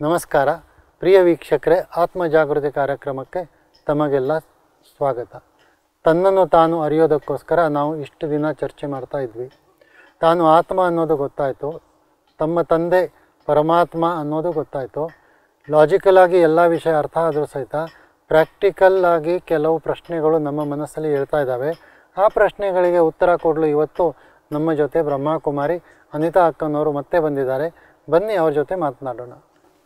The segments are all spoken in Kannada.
ನಮಸ್ಕಾರ ಪ್ರಿಯ ವೀಕ್ಷಕರೇ, ಆತ್ಮ ಜಾಗೃತಿ ಕಾರ್ಯಕ್ರಮಕ್ಕೆ ತಮಗೆಲ್ಲ ಸ್ವಾಗತ. ತನ್ನನ್ನು ತಾನು ಅರಿಯೋದಕ್ಕೋಸ್ಕರ ನಾವು ಇಷ್ಟು ದಿನ ಚರ್ಚೆ ಮಾಡ್ತಾ ಇದ್ವಿ. ತಾನು ಆತ್ಮ ಅನ್ನೋದು ಗೊತ್ತಾಯಿತು, ತಮ್ಮ ತಂದೆ ಪರಮಾತ್ಮ ಅನ್ನೋದು ಗೊತ್ತಾಯಿತು. ಲಾಜಿಕಲ್ ಆಗಿ ಎಲ್ಲ ವಿಷಯ ಅರ್ಥ ಆದರೂ ಸಹಿತ ಪ್ರಾಕ್ಟಿಕಲ್ ಆಗಿ ಕೆಲವು ಪ್ರಶ್ನೆಗಳು ನಮ್ಮ ಮನಸ್ಸಲ್ಲಿ ಹೇಳ್ತಾ ಇದ್ದಾವೆ. ಆ ಪ್ರಶ್ನೆಗಳಿಗೆ ಉತ್ತರ ಕೊಡಲು ಇವತ್ತು ನಮ್ಮ ಜೊತೆ ಬ್ರಹ್ಮಕುಮಾರಿ ಅನಿತಾ ಅಕ್ಕನವರು ಮತ್ತೆ ಬಂದಿದ್ದಾರೆ. ಬನ್ನಿ ಅವ್ರ ಜೊತೆ ಮಾತನಾಡೋಣ.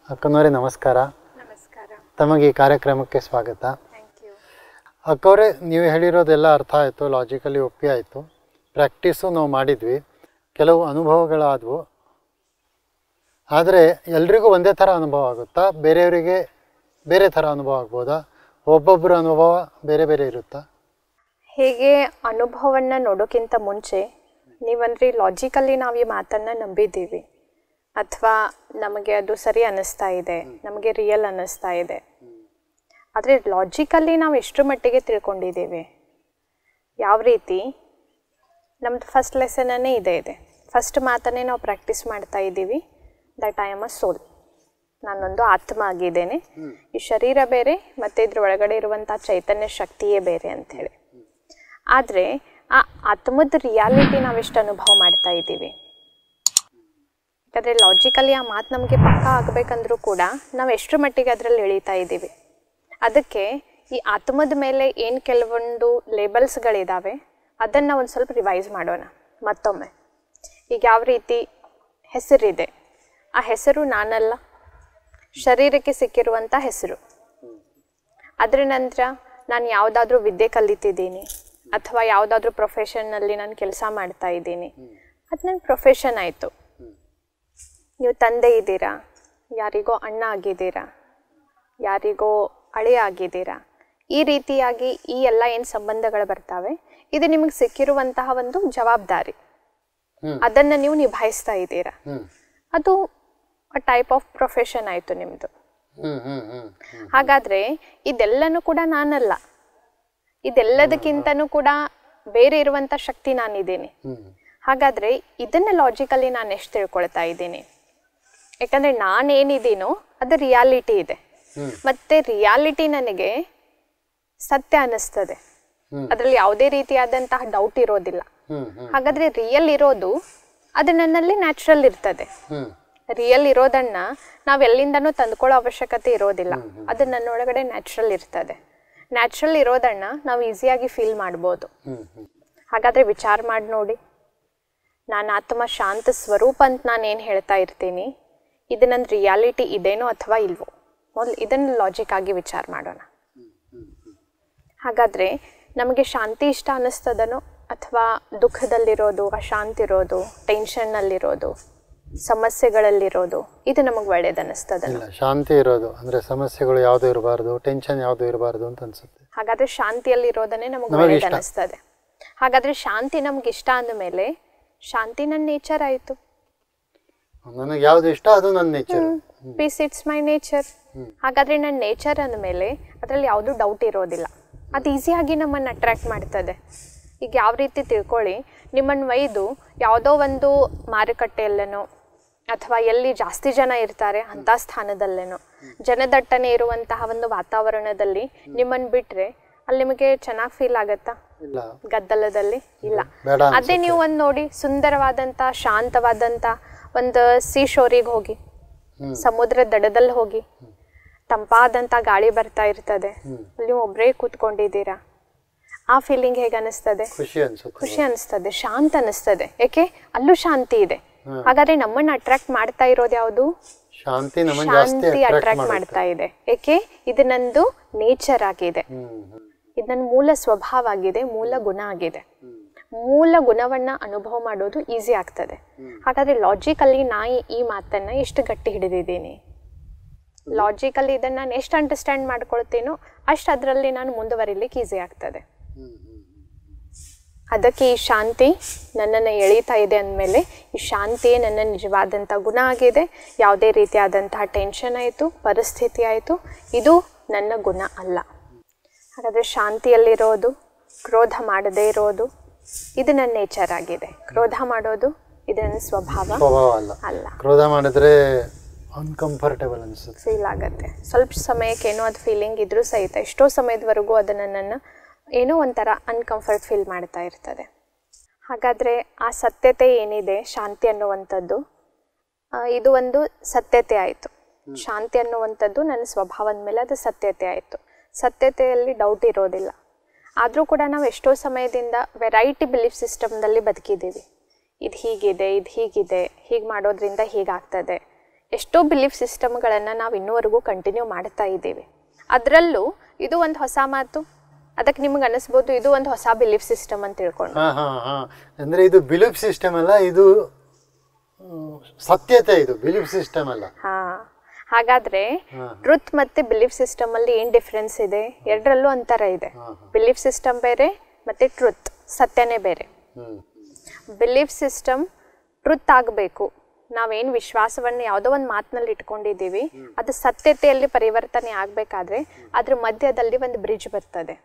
ಅಕ್ಕನವರೇ ನಮಸ್ಕಾರ. ನಮಸ್ಕಾರ. ತಮಗೆ ಈ ಕಾರ್ಯಕ್ರಮಕ್ಕೆ ಸ್ವಾಗತ. Thank you. ಅಕ್ಕವರೇ, ನೀವು ಹೇಳಿರೋದೆಲ್ಲ ಅರ್ಥ ಆಯಿತು, ಲಾಜಿಕಲಿ ಒಪ್ಪಿ ಆಯಿತು. ಪ್ರಾಕ್ಟೀಸು ನಾವು ಮಾಡಿದ್ವಿ, ಕೆಲವು ಅನುಭವಗಳಾದವು. ಆದರೆ ಎಲ್ರಿಗೂ ಒಂದೇ ಥರ ಅನುಭವ ಆಗುತ್ತಾ, ಬೇರೆಯವರಿಗೆ ಬೇರೆ ಥರ ಅನುಭವ ಆಗ್ಬೋದಾ? ಒಬ್ಬೊಬ್ಬರ ಅನುಭವ ಬೇರೆ ಬೇರೆ ಇರುತ್ತಾ? ಹೇಗೆ ಅನುಭವವನ್ನು ನೋಡೋಕ್ಕಿಂತ ಮುಂಚೆ ನೀವಂದ್ರೆ ಲಾಜಿಕಲಿ ನಾವು ಈ ಮಾತನ್ನು ನಂಬಿದ್ದೀವಿ ಅಥವಾ ನಮಗೆ ಅದು ಸರಿ ಅನ್ನಿಸ್ತಾ ಇದೆ, ನಮಗೆ ರಿಯಲ್ ಅನ್ನಿಸ್ತಾ ಇದೆ. ಆದರೆ ಲಾಜಿಕಲಿ ನಾವು ಎಷ್ಟು ಮಟ್ಟಿಗೆ ತಿಳ್ಕೊಂಡಿದ್ದೀವಿ, ಯಾವ ರೀತಿ ನಮ್ಮದು ಫಸ್ಟ್ ಲೆಸನನ್ನೇ ಇದೆ. ಫಸ್ಟ್ ಮಾತನ್ನೇ ನಾವು ಪ್ರಾಕ್ಟೀಸ್ ಮಾಡ್ತಾ ಇದ್ದೀವಿ. ದಟ್ ಐ ಆಮ್ ಅ ಸೋಲ್, ನಾನೊಂದು ಆತ್ಮ ಆಗಿದ್ದೇನೆ. ಈ ಶರೀರ ಬೇರೆ ಮತ್ತು ಇದ್ರ ಒಳಗಡೆ ಇರುವಂಥ ಚೈತನ್ಯ ಶಕ್ತಿಯೇ ಬೇರೆ ಅಂಥೇಳಿ. ಆದರೆ ಆ ಆತ್ಮದ ರಿಯಾಲಿಟಿ ನಾವೆಷ್ಟು ಅನುಭವ ಮಾಡ್ತಾ ಇದ್ದೀವಿ. ಯಾಕಂದರೆ ಲಾಜಿಕಲಿ ಆ ಮಾತು ನಮಗೆ ಪಕ್ಕ ಆಗಬೇಕಂದ್ರೂ ಕೂಡ ನಾವು ಎಷ್ಟರ ಮಟ್ಟಿಗೆ ಅದರಲ್ಲಿ ಎಳೀತಾ ಇದ್ದೀವಿ. ಅದಕ್ಕೆ ಈ ಆತ್ಮದ ಮೇಲೆ ಏನು ಕೆಲವೊಂದು ಲೇಬಲ್ಸ್ಗಳಿದ್ದಾವೆ ಅದನ್ನು ಒಂದು ಸ್ವಲ್ಪ ರಿವೈಸ್ ಮಾಡೋಣ ಮತ್ತೊಮ್ಮೆ. ಈಗ ಯಾವ ರೀತಿ ಹೆಸರಿದೆ, ಆ ಹೆಸರು ನಾನಲ್ಲ, ಶರೀರಕ್ಕೆ ಸಿಕ್ಕಿರುವಂಥ ಹೆಸರು. ಅದರ ನಂತರ ನಾನು ಯಾವುದಾದ್ರೂ ವಿದ್ಯೆ ಕಲಿತಿದ್ದೀನಿ ಅಥವಾ ಯಾವುದಾದ್ರೂ ಪ್ರೊಫೆಷನ್ನಲ್ಲಿ ನಾನು ಕೆಲಸ ಮಾಡ್ತಾ ಇದ್ದೀನಿ, ಅದು ನನ್ನ ಪ್ರೊಫೆಷನ್ ಆಯಿತು. ನೀವು ತಂದೆ ಇದ್ದೀರಾ, ಯಾರಿಗೋ ಅಣ್ಣ ಆಗಿದ್ದೀರಾ, ಯಾರಿಗೋ ಅಳಿಯ ಆಗಿದ್ದೀರಾ. ಈ ರೀತಿಯಾಗಿ ಈ ಎಲ್ಲ ಏನು ಸಂಬಂಧಗಳು ಬರ್ತಾವೆ, ಇದು ನಿಮಗೆ ಸಿಕ್ಕಿರುವಂತಹ ಒಂದು ಜವಾಬ್ದಾರಿ. ಅದನ್ನು ನೀವು ನಿಭಾಯಿಸ್ತಾ ಇದ್ದೀರಾ. ಅದು ಟೈಪ್ ಆಫ್ ಪ್ರೊಫೆಷನ್ ಆಯಿತು ನಿಮ್ಮದು. ಹಾಗಾದರೆ ಇದೆಲ್ಲನೂ ಕೂಡ ನಾನಲ್ಲ, ಇದೆಲ್ಲದಕ್ಕಿಂತನೂ ಕೂಡ ಬೇರೆ ಇರುವಂಥ ಶಕ್ತಿ ನಾನಿದ್ದೀನಿ. ಹಾಗಾದರೆ ಇದನ್ನು ಲಾಜಿಕಲಿ ನಾನು ಎಷ್ಟು ತಿಳ್ಕೊಳ್ತಾ ಇದ್ದೀನಿ? ಯಾಕಂದರೆ ನಾನೇನಿದ್ದೀನೋ ಅದು ರಿಯಾಲಿಟಿ ಇದೆ, ಮತ್ತು ರಿಯಾಲಿಟಿ ನನಗೆ ಸತ್ಯ ಅನ್ನಿಸ್ತದೆ. ಅದರಲ್ಲಿ ಯಾವುದೇ ರೀತಿಯಾದಂತಹ ಡೌಟ್ ಇರೋದಿಲ್ಲ. ಹಾಗಾದರೆ ರಿಯಲ್ ಇರೋದು ಅದು ನನ್ನಲ್ಲಿ ನ್ಯಾಚುರಲ್ ಇರ್ತದೆ. ರಿಯಲ್ ಇರೋದನ್ನು ನಾವು ಎಲ್ಲಿಂದನೂ ತಂದ್ಕೊಳ್ಳೋ ಅವಶ್ಯಕತೆ ಇರೋದಿಲ್ಲ. ಅದು ನನ್ನೊಳಗಡೆ ನ್ಯಾಚುರಲ್ ಇರ್ತದೆ. ನ್ಯಾಚುರಲ್ ಇರೋದನ್ನು ನಾವು ಈಸಿಯಾಗಿ ಫೀಲ್ ಮಾಡ್ಬೋದು. ಹಾಗಾದರೆ ವಿಚಾರ ಮಾಡಿ ನೋಡಿ, ನಾನು ಆತ್ಮ ಶಾಂತ ಸ್ವರೂಪ ಅಂತ ನಾನು ಏನು ಹೇಳ್ತಾ ಇರ್ತೀನಿ, ಇದು ನನ್ನ ರಿಯಾಲಿಟಿ ಇದೇನೋ ಅಥವಾ ಇಲ್ವೋ? ಮೊದಲು ಇದನ್ನು ಲಾಜಿಕ್ ಆಗಿ ವಿಚಾರ ಮಾಡೋಣ. ಹಾಗಾದರೆ ನಮಗೆ ಶಾಂತಿ ಇಷ್ಟ ಅನ್ನಿಸ್ತದನೋ ಅಥವಾ ದುಃಖದಲ್ಲಿರೋದು, ಅಶಾಂತಿ ಇರೋದು, ಟೆನ್ಷನ್ನಲ್ಲಿರೋದು, ಸಮಸ್ಯೆಗಳಲ್ಲಿರೋದು, ಇದು ನಮಗೆ ಒಳ್ಳೇದು ಅನ್ನಿಸ್ತದಲ್ಲ? ಶಾಂತಿ ಇರೋದು ಅಂದರೆ ಸಮಸ್ಯೆಗಳು ಯಾವುದೂ ಇರಬಾರ್ದು, ಟೆನ್ಷನ್ ಯಾವುದೂ ಇರಬಾರ್ದು ಅಂತ ಅನ್ಸುತ್ತೆ. ಹಾಗಾದರೆ ಶಾಂತಿಯಲ್ಲಿರೋದನ್ನೇ ನಮಗೆ ಒಳ್ಳೇದು ಅನ್ನಿಸ್ತದೆ. ಹಾಗಾದರೆ ಶಾಂತಿ ನಮ್ಗೆ ಇಷ್ಟ ಅಂದಮೇಲೆ ಶಾಂತಿ ನನ್ನ ನೇಚರ್ ಆಯಿತು. ನನಗೆ ಯಾವುದು ಇಷ್ಟ ಅದು ನನ್ನ nature. Peace it's my nature. ಹಾಗಾದರೆ ನನ್ನ ನೇಚರ್ ಅಂದಮೇಲೆ ಅದರಲ್ಲಿ ಯಾವುದೂ ಡೌಟ್ ಇರೋದಿಲ್ಲ. ಅದು ಈಸಿಯಾಗಿ ನಮ್ಮನ್ನು ಅಟ್ರ್ಯಾಕ್ಟ್ ಮಾಡ್ತದೆ. ಈಗ ಯಾವ ರೀತಿ ತಿಳ್ಕೊಳ್ಳಿ, ನಿಮ್ಮನ್ನು ಒಯ್ದು ಯಾವುದೋ ಒಂದು ಮಾರುಕಟ್ಟೆಯಲ್ಲೇನೋ ಅಥವಾ ಎಲ್ಲಿ ಜಾಸ್ತಿ ಜನ ಇರ್ತಾರೆ ಅಂಥ ಸ್ಥಾನದಲ್ಲೇನೋ ಜನದಟ್ಟಣೆ ಇರುವಂತಹ ಒಂದು ವಾತಾವರಣದಲ್ಲಿ ನಿಮ್ಮನ್ನು ಬಿಟ್ಟರೆ ಅಲ್ಲಿ ನಿಮಗೆ ಚೆನ್ನಾಗಿ ಫೀಲ್ ಆಗುತ್ತಾ? ಗದ್ದಲದಲ್ಲಿ ಇಲ್ಲ. ಅದೇ ನೀವು ಒಂದು ನೋಡಿ, ಸುಂದರವಾದಂಥ ಶಾಂತವಾದಂಥ ಒಂದು ಸೀ ಶೋರಿಗೆ ಹೋಗಿ, ಸಮುದ್ರ ದಡದಲ್ಲಿ ಹೋಗಿ, ತಂಪಾದಂಥ ಗಾಳಿ ಬರ್ತಾ ಇರ್ತದೆ, ಅಲ್ಲಿ ಒಬ್ಬರೇ ಕೂತ್ಕೊಂಡಿದ್ದೀರಾ, ಆ ಫೀಲಿಂಗ್ ಹೇಗೆ ಅನಿಸ್ತದೆ? ಖುಷಿ ಅನಿಸ್ತದೆ, ಶಾಂತ ಅನಿಸ್ತದೆ. ಯಾಕೆ? ಅಲ್ಲೂ ಶಾಂತಿ ಇದೆ. ಹಾಗಾದ್ರೆ ನಮ್ಮನ್ನು ಅಟ್ರಾಕ್ಟ್ ಮಾಡ್ತಾ ಇರೋದು ಯಾವುದು? ಶಾಂತಿ ಅಟ್ರಾಕ್ಟ್ ಮಾಡ್ತಾ ಇದೆ. ಏಕೆ? ಇದು ನಂದು ನೇಚರ್ ಆಗಿದೆ, ಇದು ನನ್ನ ಮೂಲ ಸ್ವಭಾವ ಆಗಿದೆ, ಮೂಲ ಗುಣ ಆಗಿದೆ. ಮೂಲ ಗುಣವನ್ನ ಅನುಭವ ಮಾಡೋದು ಈಸಿ ಆಗ್ತದೆ. ಹಾಗಾದ್ರೆ ಲಾಜಿಕಲಿ ನಾ ಈ ಮಾತನ್ನ ಎಷ್ಟು ಗಟ್ಟಿ ಹಿಡಿದಿದ್ದೀನಿ, ಲಾಜಿಕಲಿ ಇದನ್ನ ನಾನು ಎಷ್ಟು ಅಂಡರ್ಸ್ಟ್ಯಾಂಡ್ ಮಾಡ್ಕೊಳ್ತೀನೋ ಅಷ್ಟು ಅದರಲ್ಲಿ ನಾನು ಮುಂದುವರಿಲಿಕ್ಕೆ ಈಸಿ ಆಗ್ತದೆ. ಅದಕ್ಕೆ ಈ ಶಾಂತಿ ನನ್ನನ್ನು ಎಳೀತಾ ಇದೆ ಅಂದಮೇಲೆ ಈ ಶಾಂತಿಯೇ ನನ್ನ ನಿಜವಾದಂಥ ಗುಣ ಆಗಿದೆ. ಯಾವುದೇ ರೀತಿಯಾದಂತಹ ಟೆನ್ಷನ್ ಆಯಿತು, ಪರಿಸ್ಥಿತಿ ಆಯಿತು, ಇದು ನನ್ನ ಗುಣ ಅಲ್ಲ. ಹಾಗಾದರೆ ಶಾಂತಿಯಲ್ಲಿರೋದು, ಕ್ರೋಧ ಮಾಡದೇ ಇರೋದು, ಇದು ನನ್ನ ನೇಚರ್ ಆಗಿದೆ. ಕ್ರೋಧ ಮಾಡೋದು ಇದು ನನ್ನ ಸ್ವಭಾವ ಅಲ್ಲ. ಕ್ರೋಧ ಮಾಡಿದ್ರೆ ಅನ್ಕಂಫರ್ಟೇಬಲ್ ಅನಿಸುತ್ತೆ, ಫೀಲ್ ಆಗುತ್ತೆ. ಸ್ವಲ್ಪ ಸಮಯಕ್ಕೆ ಏನೋ ಅದು ಫೀಲಿಂಗ್ ಇದ್ರೂ ಸಹಿತ ಎಷ್ಟೋ ಸಮಯದವರೆಗೂ ಅದನ್ನು ನನ್ನ ಏನೋ ಒಂಥರ ಅನ್ಕಂಫರ್ಟ್ ಫೀಲ್ ಮಾಡ್ತಾ ಇರ್ತದೆ. ಹಾಗಾದರೆ ಆ ಸತ್ಯತೆ ಏನಿದೆ, ಶಾಂತಿ ಅನ್ನುವಂಥದ್ದು, ಇದು ಒಂದು ಸತ್ಯತೆ ಆಯಿತು. ಶಾಂತಿ ಅನ್ನುವಂಥದ್ದು ನನ್ನ ಸ್ವಭಾವದ ಮೇಲೆ ಅದು ಸತ್ಯತೆ ಆಯಿತು. ಸತ್ಯತೆಯಲ್ಲಿ ಡೌಟ್ ಇರೋದಿಲ್ಲ. ಆದರೂ ಕೂಡ ನಾವು ಎಷ್ಟೋ ಸಮಯದಿಂದ ವೆರೈಟಿ ಬಿಲೀಫ್ ಸಿಸ್ಟಮ್ದಲ್ಲಿ ಬದುಕಿದ್ದೀವಿ. ಇದು ಹೀಗಿದೆ, ಇದು ಹೀಗಿದೆ, ಹೀಗೆ ಮಾಡೋದ್ರಿಂದ ಹೀಗಾಗ್ತದೆ. ಎಷ್ಟೋ ಬಿಲೀಫ್ ಸಿಸ್ಟಮ್ಗಳನ್ನು ನಾವು ಇನ್ನೂವರೆಗೂ ಕಂಟಿನ್ಯೂ ಮಾಡ್ತಾ ಇದ್ದೀವಿ. ಅದರಲ್ಲೂ ಇದು ಒಂದು ಹೊಸ ಮಾತು. ಅದಕ್ಕೆ ನಿಮ್ಗೆ ಅನಿಸ್ಬೋದು ಇದು ಒಂದು ಹೊಸ ಬಿಲೀಫ್ ಸಿಸ್ಟಮ್ ಅಂತ ತಿಳ್ಕೊಂಡು. ಅಂದರೆ ಇದು ಬಿಲೀಫ್ ಸಿಸ್ಟಮ್ ಅಲ್ಲ, ಇದು ಸತ್ಯತೆ, ಇದು ಬಿಲೀಫ್ ಸಿಸ್ಟಮ್ ಅಲ್ಲ. ಹಾಗಾದ್ರೆ ಟ್ರುತ್ ಮತ್ತೆ ಬಿಲೀಫ್ ಸಿಸ್ಟಮ್ ಅಲ್ಲಿ ಏನ್ ಡಿಫ್ರೆನ್ಸ್ ಇದೆ? ಎರಡರಲ್ಲೂ ಅಂತರ ಇದೆ. ಬಿಲೀಫ್ ಸಿಸ್ಟಮ್ ಬೇರೆ ಮತ್ತೆ ಟ್ರುತ್, ಸತ್ಯನೇ ಬೇರೆ. ಬಿಲೀಫ್ ಸಿಸ್ಟಮ್ ಟ್ರುತ್ ಆಗಬೇಕು. ನಾವೇನು ವಿಶ್ವಾಸವನ್ನು ಯಾವುದೋ ಒಂದು ಮಾತಿನಲ್ಲಿ ಇಟ್ಕೊಂಡಿದ್ದೀವಿ, ಅದು ಸತ್ಯತೆಯಲ್ಲಿ ಪರಿವರ್ತನೆ ಆಗಬೇಕಾದ್ರೆ ಅದ್ರ ಮಧ್ಯದಲ್ಲಿ ಒಂದು ಬ್ರಿಡ್ಜ್ ಬರ್ತದೆ.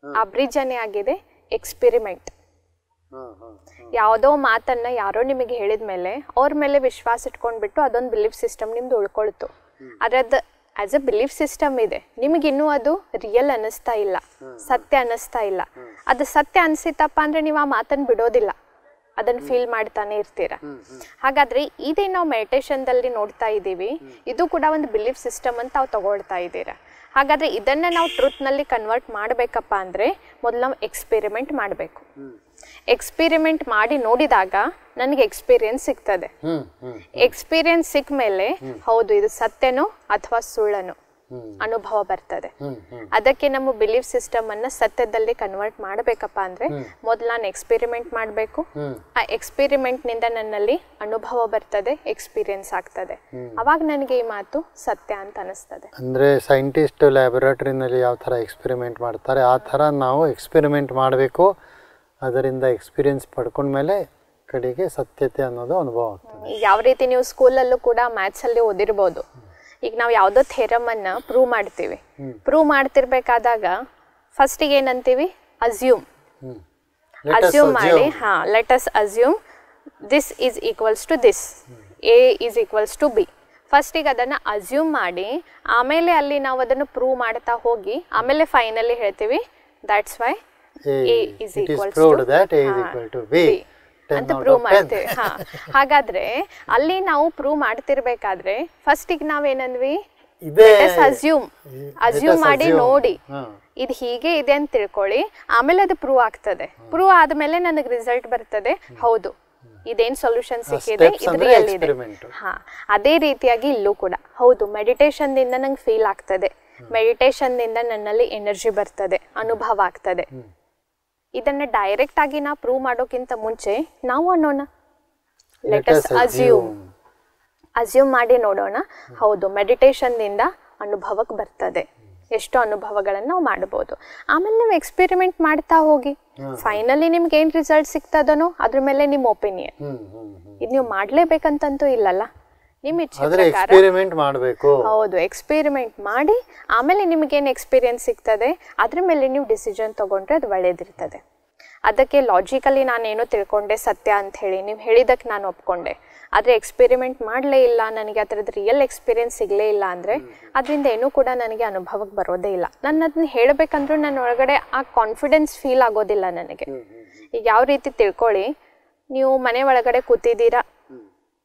ಆ ಬ್ರಿಡ್ಜ್ ಏನೇ ಆಗಿದೆ ಎಕ್ಸ್ಪೆರಿಮೆಂಟ್. ಯಾವುದೋ ಮಾತನ್ನ ಯಾರೋ ನಿಮಗೆ ಹೇಳಿದ ಮೇಲೆ ಅವ್ರ ಮೇಲೆ ವಿಶ್ವಾಸ ಇಟ್ಕೊಂಡ್ಬಿಟ್ಟು ಅದೊಂದು ಬಿಲೀಫ್ ಸಿಸ್ಟಮ್ ನಿಮ್ದು ಉಳ್ಕೊಳ್ತು. ಆದರೆ ಅದು ಆಸ್ ಎ ಬಿಲೀಫ್ ಸಿಸ್ಟಮ್ ಇದೆ, ನಿಮಗಿನ್ನೂ ಅದು ರಿಯಲ್ ಅನ್ನಿಸ್ತಾ ಇಲ್ಲ, ಸತ್ಯ ಅನ್ನಿಸ್ತಾ ಇಲ್ಲ. ಅದು ಸತ್ಯ ಅನಿಸಿತಪ್ಪ ಅಂದರೆ ನೀವು ಆ ಮಾತನ್ನು ಬಿಡೋದಿಲ್ಲ, ಅದನ್ನು ಫೀಲ್ ಮಾಡ್ತಾನೆ ಇರ್ತೀರ. ಹಾಗಾದರೆ ಇದೇ ನಾವು ಮೆಡಿಟೇಷನ್ದಲ್ಲಿ ನೋಡ್ತಾ ಇದ್ದೀವಿ, ಇದು ಕೂಡ ಒಂದು ಬಿಲೀಫ್ ಸಿಸ್ಟಮ್ ಅಂತ ತಾವು ತಗೊಳ್ತಾ ಇದ್ದೀರಾ. ಹಾಗಾದರೆ ಇದನ್ನು ನಾವು ಟ್ರೂತ್ನಲ್ಲಿ ಕನ್ವರ್ಟ್ ಮಾಡಬೇಕಪ್ಪ ಅಂದರೆ ಮೊದಲು ನಾವು ಎಕ್ಸ್ಪೆರಿಮೆಂಟ್ ಮಾಡಬೇಕು. ಎಕ್ಸ್ಪೆರಿಮೆಂಟ್ ಮಾಡಿ ನೋಡಿದಾಗ ನನಗೆ ಎಕ್ಸ್ಪೀರಿಯನ್ಸ್ ಸಿಗ್ತದೆ. ಎಕ್ಸ್ಪೀರಿಯನ್ಸ್ ಸಿಕ್ಕ ಮೇಲೆ ಹೌದು ಇದು ಸತ್ಯನೋ ಅಥವಾ ಸುಳ್ಳನೋ ಅನುಭವ ಬರ್ತದೆ. ಅದಕ್ಕೆ ನಮ್ಮ ಬಿಲೀಫ್ ಸಿಸ್ಟಮ್ ಅನ್ನ ಸತ್ಯದಲ್ಲಿ ಕನ್ವರ್ಟ್ ಮಾಡಬೇಕಪ್ಪ ಅಂದ್ರೆ ಮೊದಲು ನಾನು ಎಕ್ಸ್ಪೆರಿಮೆಂಟ್ ಮಾಡಬೇಕು. ಆ ಎಕ್ಸ್ಪೆರಿಮೆಂಟ್ ನಿಂದ ನನ್ನಲ್ಲಿ ಅನುಭವ ಬರ್ತದೆ, ಎಕ್ಸ್ಪೀರಿಯನ್ಸ್ ಆಗ್ತದೆ. ಅವಾಗ ನನಗೆ ಈ ಮಾತು ಸತ್ಯ ಅಂತ ಅನಿಸ್ತದೆ. ಅಂದ್ರೆ ಸೈಂಟಿಸ್ಟ್ ಲ್ಯಾಬೊರೇಟರಿನಲ್ಲಿ ಯಾವ ತರ ಎಕ್ಸ್ಪೆರಿಮೆಂಟ್ ಮಾಡ್ತಾರೆ ಆ ತರ ನಾವು ಎಕ್ಸ್ಪೆರಿಮೆಂಟ್ ಮಾಡಬೇಕು. ಅದರಿಂದ ಎಕ್ಸ್ಪೀರಿಯನ್ಸ್ ಪಡ್ಕೊಂಡ್ಮೇಲೆ ಕಡೆಗೆ ಸತ್ಯತೆ ಅನ್ನೋದು ಅನುಭವ ಆಗ್ತದೆ. ಯಾವ ರೀತಿ ನೀವು ಸ್ಕೂಲಲ್ಲೂ ಕೂಡ ಮ್ಯಾಥ್ಸ್ ಅಲ್ಲಿ ಓದಿರ್ಬೋದು. ಈಗ ನಾವು ಯಾವುದೋ ಥೆರಮ್ ಅನ್ನ ಪ್ರೂವ್ ಮಾಡ್ತೀವಿ. ಪ್ರೂವ್ ಮಾಡ್ತಿರ್ಬೇಕಾದಾಗ ಫಸ್ಟಿಗೆ ಏನಂತೀವಿ? ಅಸ್ಯೂಮ್ ಮಾಡಿ, let us assume this is equals to this, A is equals to B. ಫಸ್ಟಿಗೆ ಅದನ್ನು ಅಸ್ಯೂಮ್ ಮಾಡಿ ಆಮೇಲೆ ಅಲ್ಲಿ ನಾವು ಅದನ್ನು ಪ್ರೂವ್ ಮಾಡ್ತಾ ಹೋಗಿ ಆಮೇಲೆ ಫೈನಲಿ ಹೇಳ್ತೀವಿ that's why A is equals to B ಅಂತ ಪ್ರೂವ್ ಮಾಡ್ತೀವಿ. ಹಾಗಾದ್ರೆ ಅಲ್ಲಿ ನಾವು ಪ್ರೂವ್ ಮಾಡ್ತಿರ್ಬೇಕಾದ್ರೆ ಫಸ್ಟಿಗೆ ನಾವೇನಂದ್ವಿ? ಅಸ್ಯೂಮ್ ಮಾಡಿ ನೋಡಿ ಇದು ಹೀಗೆ ಇದೆ ಅಂತ ತಿಳ್ಕೊಳ್ಳಿ, ಆಮೇಲೆ ಅದು ಪ್ರೂವ್ ಆಗ್ತದೆ. ಪ್ರೂವ್ ಆದ್ಮೇಲೆ ನನಗೆ ರಿಸಲ್ಟ್ ಬರ್ತದೆ, ಹೌದು ಇದೇನ್ ಸೊಲ್ಯೂಷನ್ ಸಿಕ್ಕಿದೆ, ಇದು ರಿಯಲ್ ಇದೆ. ಅದೇ ರೀತಿಯಾಗಿ ಇಲ್ಲೂ ಕೂಡ ಹೌದು ಮೆಡಿಟೇಷನ್ ದಿಂದ ನಂಗೆ ಫೀಲ್ ಆಗ್ತದೆ, ಮೆಡಿಟೇಷನ್ ದಿಂದ ನನ್ನಲ್ಲಿ ಎನರ್ಜಿ ಬರ್ತದೆ, ಅನುಭವ ಆಗ್ತದೆ. ಇದನ್ನ ಡೈರೆಕ್ಟ್ ಆಗಿ ನಾವು ಪ್ರೂವ್ ಮಾಡೋಕ್ಕಿಂತ ಮುಂಚೆ ನಾವು ಅನ್ನೋಣ, ಲೆಟ್ ಅಸ್ ಅಸ್ಯೂಮ್ ಮಾಡಿ ನೋಡೋಣ. ಹೌದು ಮೆಡಿಟೇಷನ್ ದಿಂದ ಅನುಭವಕ್ಕೆ ಬರ್ತದೆ, ಎಷ್ಟು ಅನುಭವಗಳನ್ನು ನಾವು ಮಾಡ್ಬೋದು. ಆಮೇಲೆ ನೀವು ಎಕ್ಸ್ಪೆರಿಮೆಂಟ್ ಮಾಡ್ತಾ ಹೋಗಿ ಫೈನಲಿ ನಿಮ್ಗೆ ಏನ್ ರಿಸಲ್ಟ್ ಸಿಗ್ತದನೋ ಅದ್ರ ಮೇಲೆ ನಿಮ್ಮ ಒಪಿನಿಯನ್. ಇದು ನೀವು ಮಾಡ್ಲೇಬೇಕಂತಂತೂ ಇಲ್ಲಲ್ಲ, ನಿಮ್ಮ ಇಚ್ಛೆ ಎಕ್ಸ್ಪೆರಿಮೆಂಟ್ ಮಾಡಬೇಕು. ಹೌದು ಎಕ್ಸ್ಪೆರಿಮೆಂಟ್ ಮಾಡಿ ಆಮೇಲೆ ನಿಮಗೇನು ಎಕ್ಸ್ಪೀರಿಯನ್ಸ್ ಸಿಗ್ತದೆ ಅದ್ರ ಮೇಲೆ ನೀವು ಡಿಸಿಷನ್ ತಗೊಂಡ್ರೆ ಅದು ಒಳ್ಳೇದಿರ್ತದೆ. ಅದಕ್ಕೆ ಲಾಜಿಕಲಿ ನಾನೇನೋ ತಿಳ್ಕೊಂಡೆ ಸತ್ಯ ಅಂತ ಹೇಳಿ ನೀವು ಹೇಳಿದಕ್ಕೆ ನಾನು ಒಪ್ಕೊಂಡೆ, ಆದರೆ ಎಕ್ಸ್ಪೆರಿಮೆಂಟ್ ಮಾಡಲೇ ಇಲ್ಲ, ನನಗೆ ಅದರದ್ದು ರಿಯಲ್ ಎಕ್ಸ್ಪೀರಿಯನ್ಸ್ ಸಿಗಲೇ ಇಲ್ಲ ಅಂದರೆ ಅದರಿಂದ ಏನೂ ಕೂಡ ನನಗೆ ಅನುಭವಕ್ಕೆ ಬರೋದೇ ಇಲ್ಲ. ನಾನು ಅದನ್ನ ಹೇಳಬೇಕಂದ್ರೂ ನನ್ನ ಒಳಗಡೆ ಆ ಕಾನ್ಫಿಡೆನ್ಸ್ ಫೀಲ್ ಆಗೋದಿಲ್ಲ ನನಗೆ. ಈಗ ಯಾವ ರೀತಿ ತಿಳ್ಕೊಳ್ಳಿ, ನೀವು ಮನೆ ಒಳಗಡೆ ಕೂತಿದ್ದೀರಾ,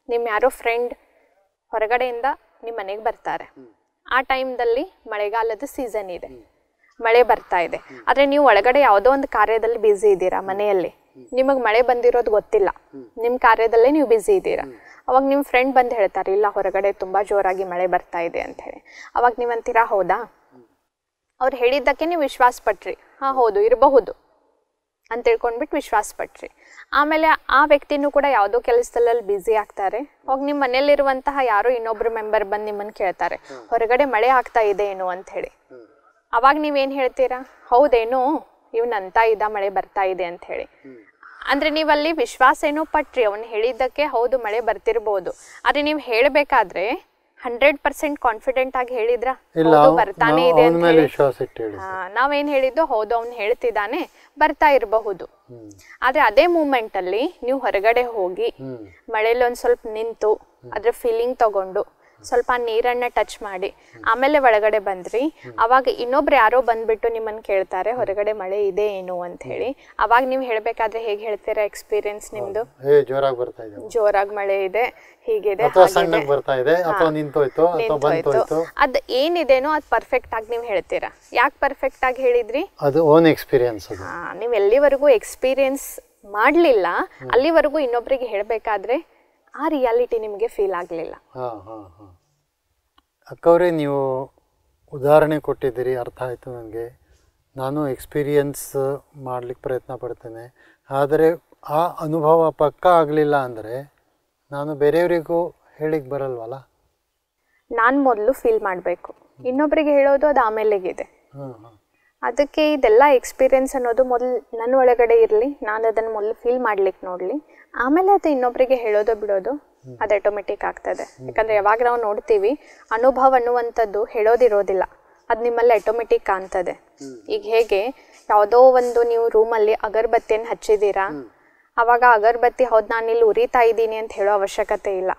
ನಿಮ್ಮ ಯಾರೋ ಫ್ರೆಂಡ್ ಹೊರಗಡೆಯಿಂದ ನಿಮ್ಮ ಮನೆಗೆ ಬರ್ತಾರೆ. ಆ ಟೈಮ್ದಲ್ಲಿ ಮಳೆಗಾಲದ ಸೀಸನ್ ಇದೆ, ಮಳೆ ಬರ್ತಾ ಇದೆ. ಆದರೆ ನೀವು ಒಳಗಡೆ ಯಾವುದೋ ಒಂದು ಕಾರ್ಯದಲ್ಲಿ ಬ್ಯುಸಿ ಇದ್ದೀರಾ ಮನೆಯಲ್ಲಿ, ನಿಮಗೆ ಮಳೆ ಬಂದಿರೋದು ಗೊತ್ತಿಲ್ಲ, ನಿಮ್ಮ ಕಾರ್ಯದಲ್ಲೇ ನೀವು ಬ್ಯುಸಿ ಇದ್ದೀರಾ. ಅವಾಗ ನಿಮ್ಮ ಫ್ರೆಂಡ್ ಬಂದು ಹೇಳ್ತಾರೆ ಇಲ್ಲ ಹೊರಗಡೆ ತುಂಬ ಜೋರಾಗಿ ಮಳೆ ಬರ್ತಾ ಇದೆ ಅಂತ ಹೇಳಿ. ಅವಾಗ ನೀವಂತೀರಾ ಹೌದಾ? ಅವ್ರು ಹೇಳಿದ್ದಕ್ಕೆ ನೀವು ವಿಶ್ವಾಸ ಪಟ್ರಿ, ಹೌದು ಇರಬಹುದು ಅಂತ ತಿಳ್ಕೊಂಡ್ಬಿಟ್ಟು ವಿಶ್ವಾಸ ಪಟ್ರಿ. ಆಮೇಲೆ ಆ ವ್ಯಕ್ತಿನೂ ಕೂಡ ಯಾವುದೋ ಕೆಲಸದಲ್ಲಿ ಬ್ಯುಸಿ ಆಗ್ತಾರೆ. ಅವಾಗ ನಿಮ್ಮ ಮನೆಯಲ್ಲಿರುವಂತಹ ಯಾರೋ ಇನ್ನೊಬ್ರು ಮೆಂಬರ್ ಬಂದು ನಿಮ್ಮನ್ನು ಕೇಳ್ತಾರೆ ಹೊರಗಡೆ ಮಳೆ ಆಗ್ತಾ ಇದೆ ಏನು ಅಂತ ಹೇಳಿ. ಅವಾಗ ನೀವೇನು ಹೇಳ್ತೀರಾ? ಹೌದೇನು ಇವನಂತ ಇದ್ದ ಮಳೆ ಬರ್ತಾ ಇದೆ ಅಂತ ಹೇಳಿ. ಅಂದ್ರೆ ನೀವಲ್ಲಿ ವಿಶ್ವಾಸ ಏನೋ ಪಟ್ರಿ, ಅವನು ಹೇಳಿದ್ದಕ್ಕೆ ಹೌದು ಮಳೆ ಬರ್ತಿರ್ಬೋದು. ಆದ್ರೆ ನೀವು ಹೇಳಬೇಕಾದ್ರೆ 100% ಕಾನ್ಫಿಡೆಂಟ್ ಆಗಿ ಹೇಳಿದ್ರ ಬರ್ತಾನೆ ಇದೆ ಅಂತ ಹೇಳಿ. ನಾವೇನ್ ಹೇಳಿದ್ದು ಹೌದು ಅವ್ನು ಹೇಳ್ತಿದ್ದಾನೆ ಬರ್ತಾ ಇರಬಹುದು. ಆದ್ರೆ ಅದೇ ಮೂಮೆಂಟ್ ಅಲ್ಲಿ ನೀವು ಹೊರಗಡೆ ಹೋಗಿ ಮಳೆಯಲ್ಲಿ ಒಂದ್ ಸ್ವಲ್ಪ ನಿಂತು ಅದ್ರ ಫೀಲಿಂಗ್ ತಗೊಂಡು ಸ್ವಲ್ಪ ನೀರನ್ನ ಟಚ್ ಮಾಡಿ ಆಮೇಲೆ ಒಳಗಡೆ ಬಂದ್ರಿ. ಅವಾಗ ಇನ್ನೊಬ್ರು ಯಾರೋ ಬಂದ್ಬಿಟ್ಟು ನಿಮ್ಮನ್ನ ಕೇಳ್ತಾರೆ ಹೊರಗಡೆ ಮಳೆ ಇದೆ ಏನು ಅಂತ ಹೇಳಿ. ಅವಾಗ ನೀವು ಹೇಳ್ಬೇಕಾದ್ರೆ ಹೇಗೆ ಹೇಳ್ತೀರಾ ಎಕ್ಸ್ಪೀರಿಯನ್ಸ್ ನಿಮ್ದು? ಜೋರಾಗಿ ಬರ್ತಾ ಇದೆ, ಜೋರಾಗಿ ಮಳೆ ಇದೆ, ಹೀಗಿದೆ, ಬರ್ತಾ ಇದೆ, ಅಥವಾ ನಿಂತೋಯ್ತು, ಅಥವಾ ಬಂತೋಯ್ತು, ಅದ್ ಏನಿದೇನೋ ಅದ್ ಪರ್ಫೆಕ್ಟ್ ಆಗಿ ನೀವು ಹೇಳ್ತೀರಾ. ಯಾಕೆ ಪರ್ಫೆಕ್ಟ್ ಆಗಿ ಹೇಳಿದ್ರಿ? ಅದು ಓನ್ ಎಕ್ಸ್ಪೀರಿಯನ್ಸ್. ನೀವು ಎಲ್ಲಿವರೆಗೂ ಎಕ್ಸ್ಪೀರಿಯನ್ಸ್ ಮಾಡ್ಲಿಲ್ಲ ಅಲ್ಲಿವರೆಗೂ ಇನ್ನೊಬ್ರಿಗೆ ಹೇಳ್ಬೇಕಾದ್ರೆ ಆ ರಿಯಾಲಿಟಿ ನಿಮಗೆ ಫೀಲ್ ಆಗಲಿಲ್ಲ. ಅಕ್ಕವ್ರೆ, ನೀವು ಉದಾಹರಣೆ ಕೊಟ್ಟಿದ್ದೀರಿ, ಅರ್ಥ ಆಯಿತು ನನಗೆ. ನಾನು ಎಕ್ಸ್ಪೀರಿಯನ್ಸ್ ಮಾಡಲಿಕ್ಕೆ ಪ್ರಯತ್ನ ಪಡ್ತೇನೆ. ಆದರೆ ಆ ಅನುಭವ ಪಕ್ಕ ಆಗಲಿಲ್ಲ ಅಂದರೆ ನಾನು ಬೇರೆಯವರಿಗೂ ಹೇಳಿಕ್ಕೆ ಬರಲ್ವಲ್ಲ. ನಾನು ಮೊದಲು ಫೀಲ್ ಮಾಡಬೇಕು, ಇನ್ನೊಬ್ರಿಗೆ ಹೇಳೋದು ಅದು ಆಮೇಲೆಗಿದೆ. ಅದಕ್ಕೆ ಇದೆಲ್ಲ ಎಕ್ಸ್ಪೀರಿಯನ್ಸ್ ಅನ್ನೋದು ಮೊದಲು ನನ್ನ ಒಳಗಡೆ ಇರಲಿ, ನಾನು ಅದನ್ನು ಮೊದಲು ಫೀಲ್ ಮಾಡ್ಲಿಕ್ಕೆ ನೋಡಲಿ, ಆಮೇಲೆ ಅದು ಇನ್ನೊಬ್ಬರಿಗೆ ಹೇಳೋದು ಬಿಡೋದು ಅದು ಆಟೋಮೆಟಿಕ್ ಆಗ್ತದೆ. ಯಾಕಂದರೆ ಯಾವಾಗ ನಾವು ನೋಡ್ತೀವಿ ಅನುಭವ ಅನ್ನುವಂಥದ್ದು ಹೇಳೋದಿರೋದಿಲ್ಲ, ಅದು ನಿಮ್ಮಲ್ಲಿ ಆಟೋಮೆಟಿಕ್ ಕಾಣ್ತದೆ. ಈಗ ಹೇಗೆ ಯಾವುದೋ ಒಂದು ನೀವು ರೂಮಲ್ಲಿ ಅಗರಬತ್ತಿಯನ್ನು ಹಚ್ಚಿದ್ದೀರಾ, ಆವಾಗ ಅಗರಬತ್ತಿ ಹೌದು ನಾನು ಇಲ್ಲಿ ಉರಿತಾ ಇದ್ದೀನಿ ಅಂತ ಹೇಳೋ ಅವಶ್ಯಕತೆ ಇಲ್ಲ.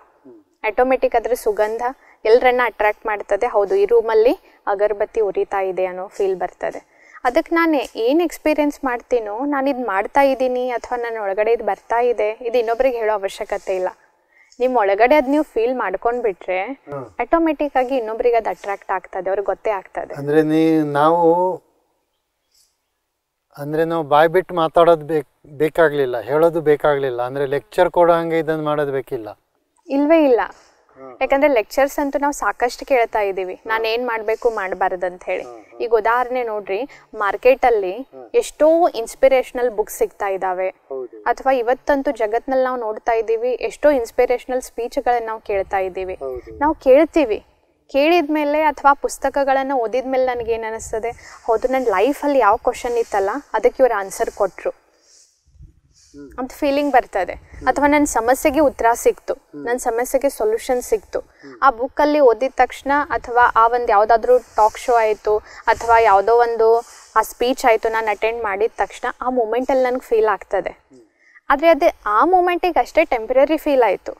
ಆಟೋಮೆಟಿಕ್ ಅದ್ರ ಸುಗಂಧ ಎಲ್ಲರನ್ನ ಅಟ್ರಾಕ್ಟ್ ಮಾಡ್ತದೆ. ಹೌದು, ಈ ರೂಮಲ್ಲಿ ಅಗರಬತ್ತಿ ಉರಿತಾ ಇದೆ ಅನ್ನೋ ಫೀಲ್ ಬರ್ತದೆ. ಅದಕ್ಕೆ ನಾನು ಏನು ಎಕ್ಸ್ಪೀರಿಯೆನ್ಸ್ ಮಾಡ್ತೀನೋ, ನಾನು ಇದು ಮಾಡ್ತಾ ಇದ್ದೀನಿ ಅಥವಾ ನನ್ನ ಒಳಗಡೆ ಇದು ಬರ್ತಾ ಇದೆ, ಇದು ಇನ್ನೊಬ್ರಿಗೆ ಹೇಳೋ ಅವಶ್ಯಕತೆ ಇಲ್ಲ. ನಿಮ್ಮ ಒಳಗಡೆ ಅದು ನೀವು ಫೀಲ್ ಮಾಡ್ಕೊಂಡ್ಬಿಟ್ರೆ ಆಟೋಮೆಟಿಕ್ ಆಗಿ ಇನ್ನೊಬ್ರಿಗೆ ಅದು ಅಟ್ರಾಕ್ಟ್ ಆಗ್ತದೆ, ಅವ್ರಿಗೆ ಗೊತ್ತೇ ಆಗ್ತದೆ. ಅಂದರೆ ನಾವು ಬಾಯ್ ಬಿಟ್ಟು ಮಾತಾಡೋದು ಬೇಕಾಗಲಿಲ್ಲ, ಹೇಳೋದು ಬೇಕಾಗಲಿಲ್ಲ. ಅಂದರೆ ಲೆಕ್ಚರ್ ಕೊಡೋ ಹಂಗೆ ಇದನ್ನು ಮಾಡೋದು ಬೇಕಿಲ್ಲ. ಇಲ್ವೇ ಇಲ್ಲ. ಯಾಕಂದರೆ ಲೆಕ್ಚರ್ಸ್ ಅಂತೂ ನಾವು ಸಾಕಷ್ಟು ಕೇಳ್ತಾ ಇದ್ದೀವಿ, ನಾನು ಏನು ಮಾಡಬೇಕು ಮಾಡಬಾರ್ದು ಅಂತ ಹೇಳಿ. ಈಗ ಉದಾಹರಣೆ ನೋಡ್ರಿ, ಮಾರ್ಕೆಟಲ್ಲಿ ಎಷ್ಟೋ ಇನ್ಸ್ಪಿರೇಷನಲ್ ಬುಕ್ಸ್ ಸಿಗ್ತಾ ಇದ್ದಾವೆ, ಅಥವಾ ಇವತ್ತಂತೂ ಜಗತ್ನಲ್ಲಿ ನಾವು ನೋಡ್ತಾ ಇದ್ದೀವಿ ಎಷ್ಟೋ ಇನ್ಸ್ಪಿರೇಷನಲ್ ಸ್ಪೀಚ್ಗಳನ್ನು ನಾವು ಕೇಳ್ತಾ ಇದ್ದೀವಿ. ನಾವು ಕೇಳ್ತೀವಿ, ಕೇಳಿದ್ಮೇಲೆ ಅಥವಾ ಪುಸ್ತಕಗಳನ್ನು ಓದಿದ್ಮೇಲೆ ನನಗೇನು ಅನ್ನಿಸ್ತದೆ, ಹೌದು ನನ್ನ ಲೈಫಲ್ಲಿ ಯಾವ ಕ್ವಶನ್ ಇತ್ತಲ್ಲ ಅದಕ್ಕೆ ಇವ್ರು ಆನ್ಸರ್ ಕೊಟ್ಟರು ಅಂತ ಫೀಲಿಂಗ್ ಬರ್ತದೆ. ಅಥವಾ ನನ್ನ ಸಮಸ್ಯೆಗೆ ಉತ್ತರ ಸಿಕ್ತು, ನನ್ನ ಸಮಸ್ಯೆಗೆ ಸೊಲ್ಯೂಷನ್ ಸಿಕ್ತು ಆ ಬುಕ್ಕಲ್ಲಿ ಓದಿದ ತಕ್ಷಣ, ಅಥವಾ ಆ ಒಂದು ಯಾವುದಾದ್ರೂ ಟಾಕ್ ಶೋ ಆಯಿತು ಅಥವಾ ಯಾವುದೋ ಒಂದು ಆ ಸ್ಪೀಚ್ ಆಯಿತು ನಾನು ಅಟೆಂಡ್ ಮಾಡಿದ ತಕ್ಷಣ ಆ ಮೂಮೆಂಟಲ್ಲಿ ನನಗೆ ಫೀಲ್ ಆಗ್ತದೆ. ಆದರೆ ಅದೇ ಆ ಮೂಮೆಂಟಿಗೆ ಅಷ್ಟೇ ಟೆಂಪ್ರರಿ ಫೀಲ್ ಆಯಿತು.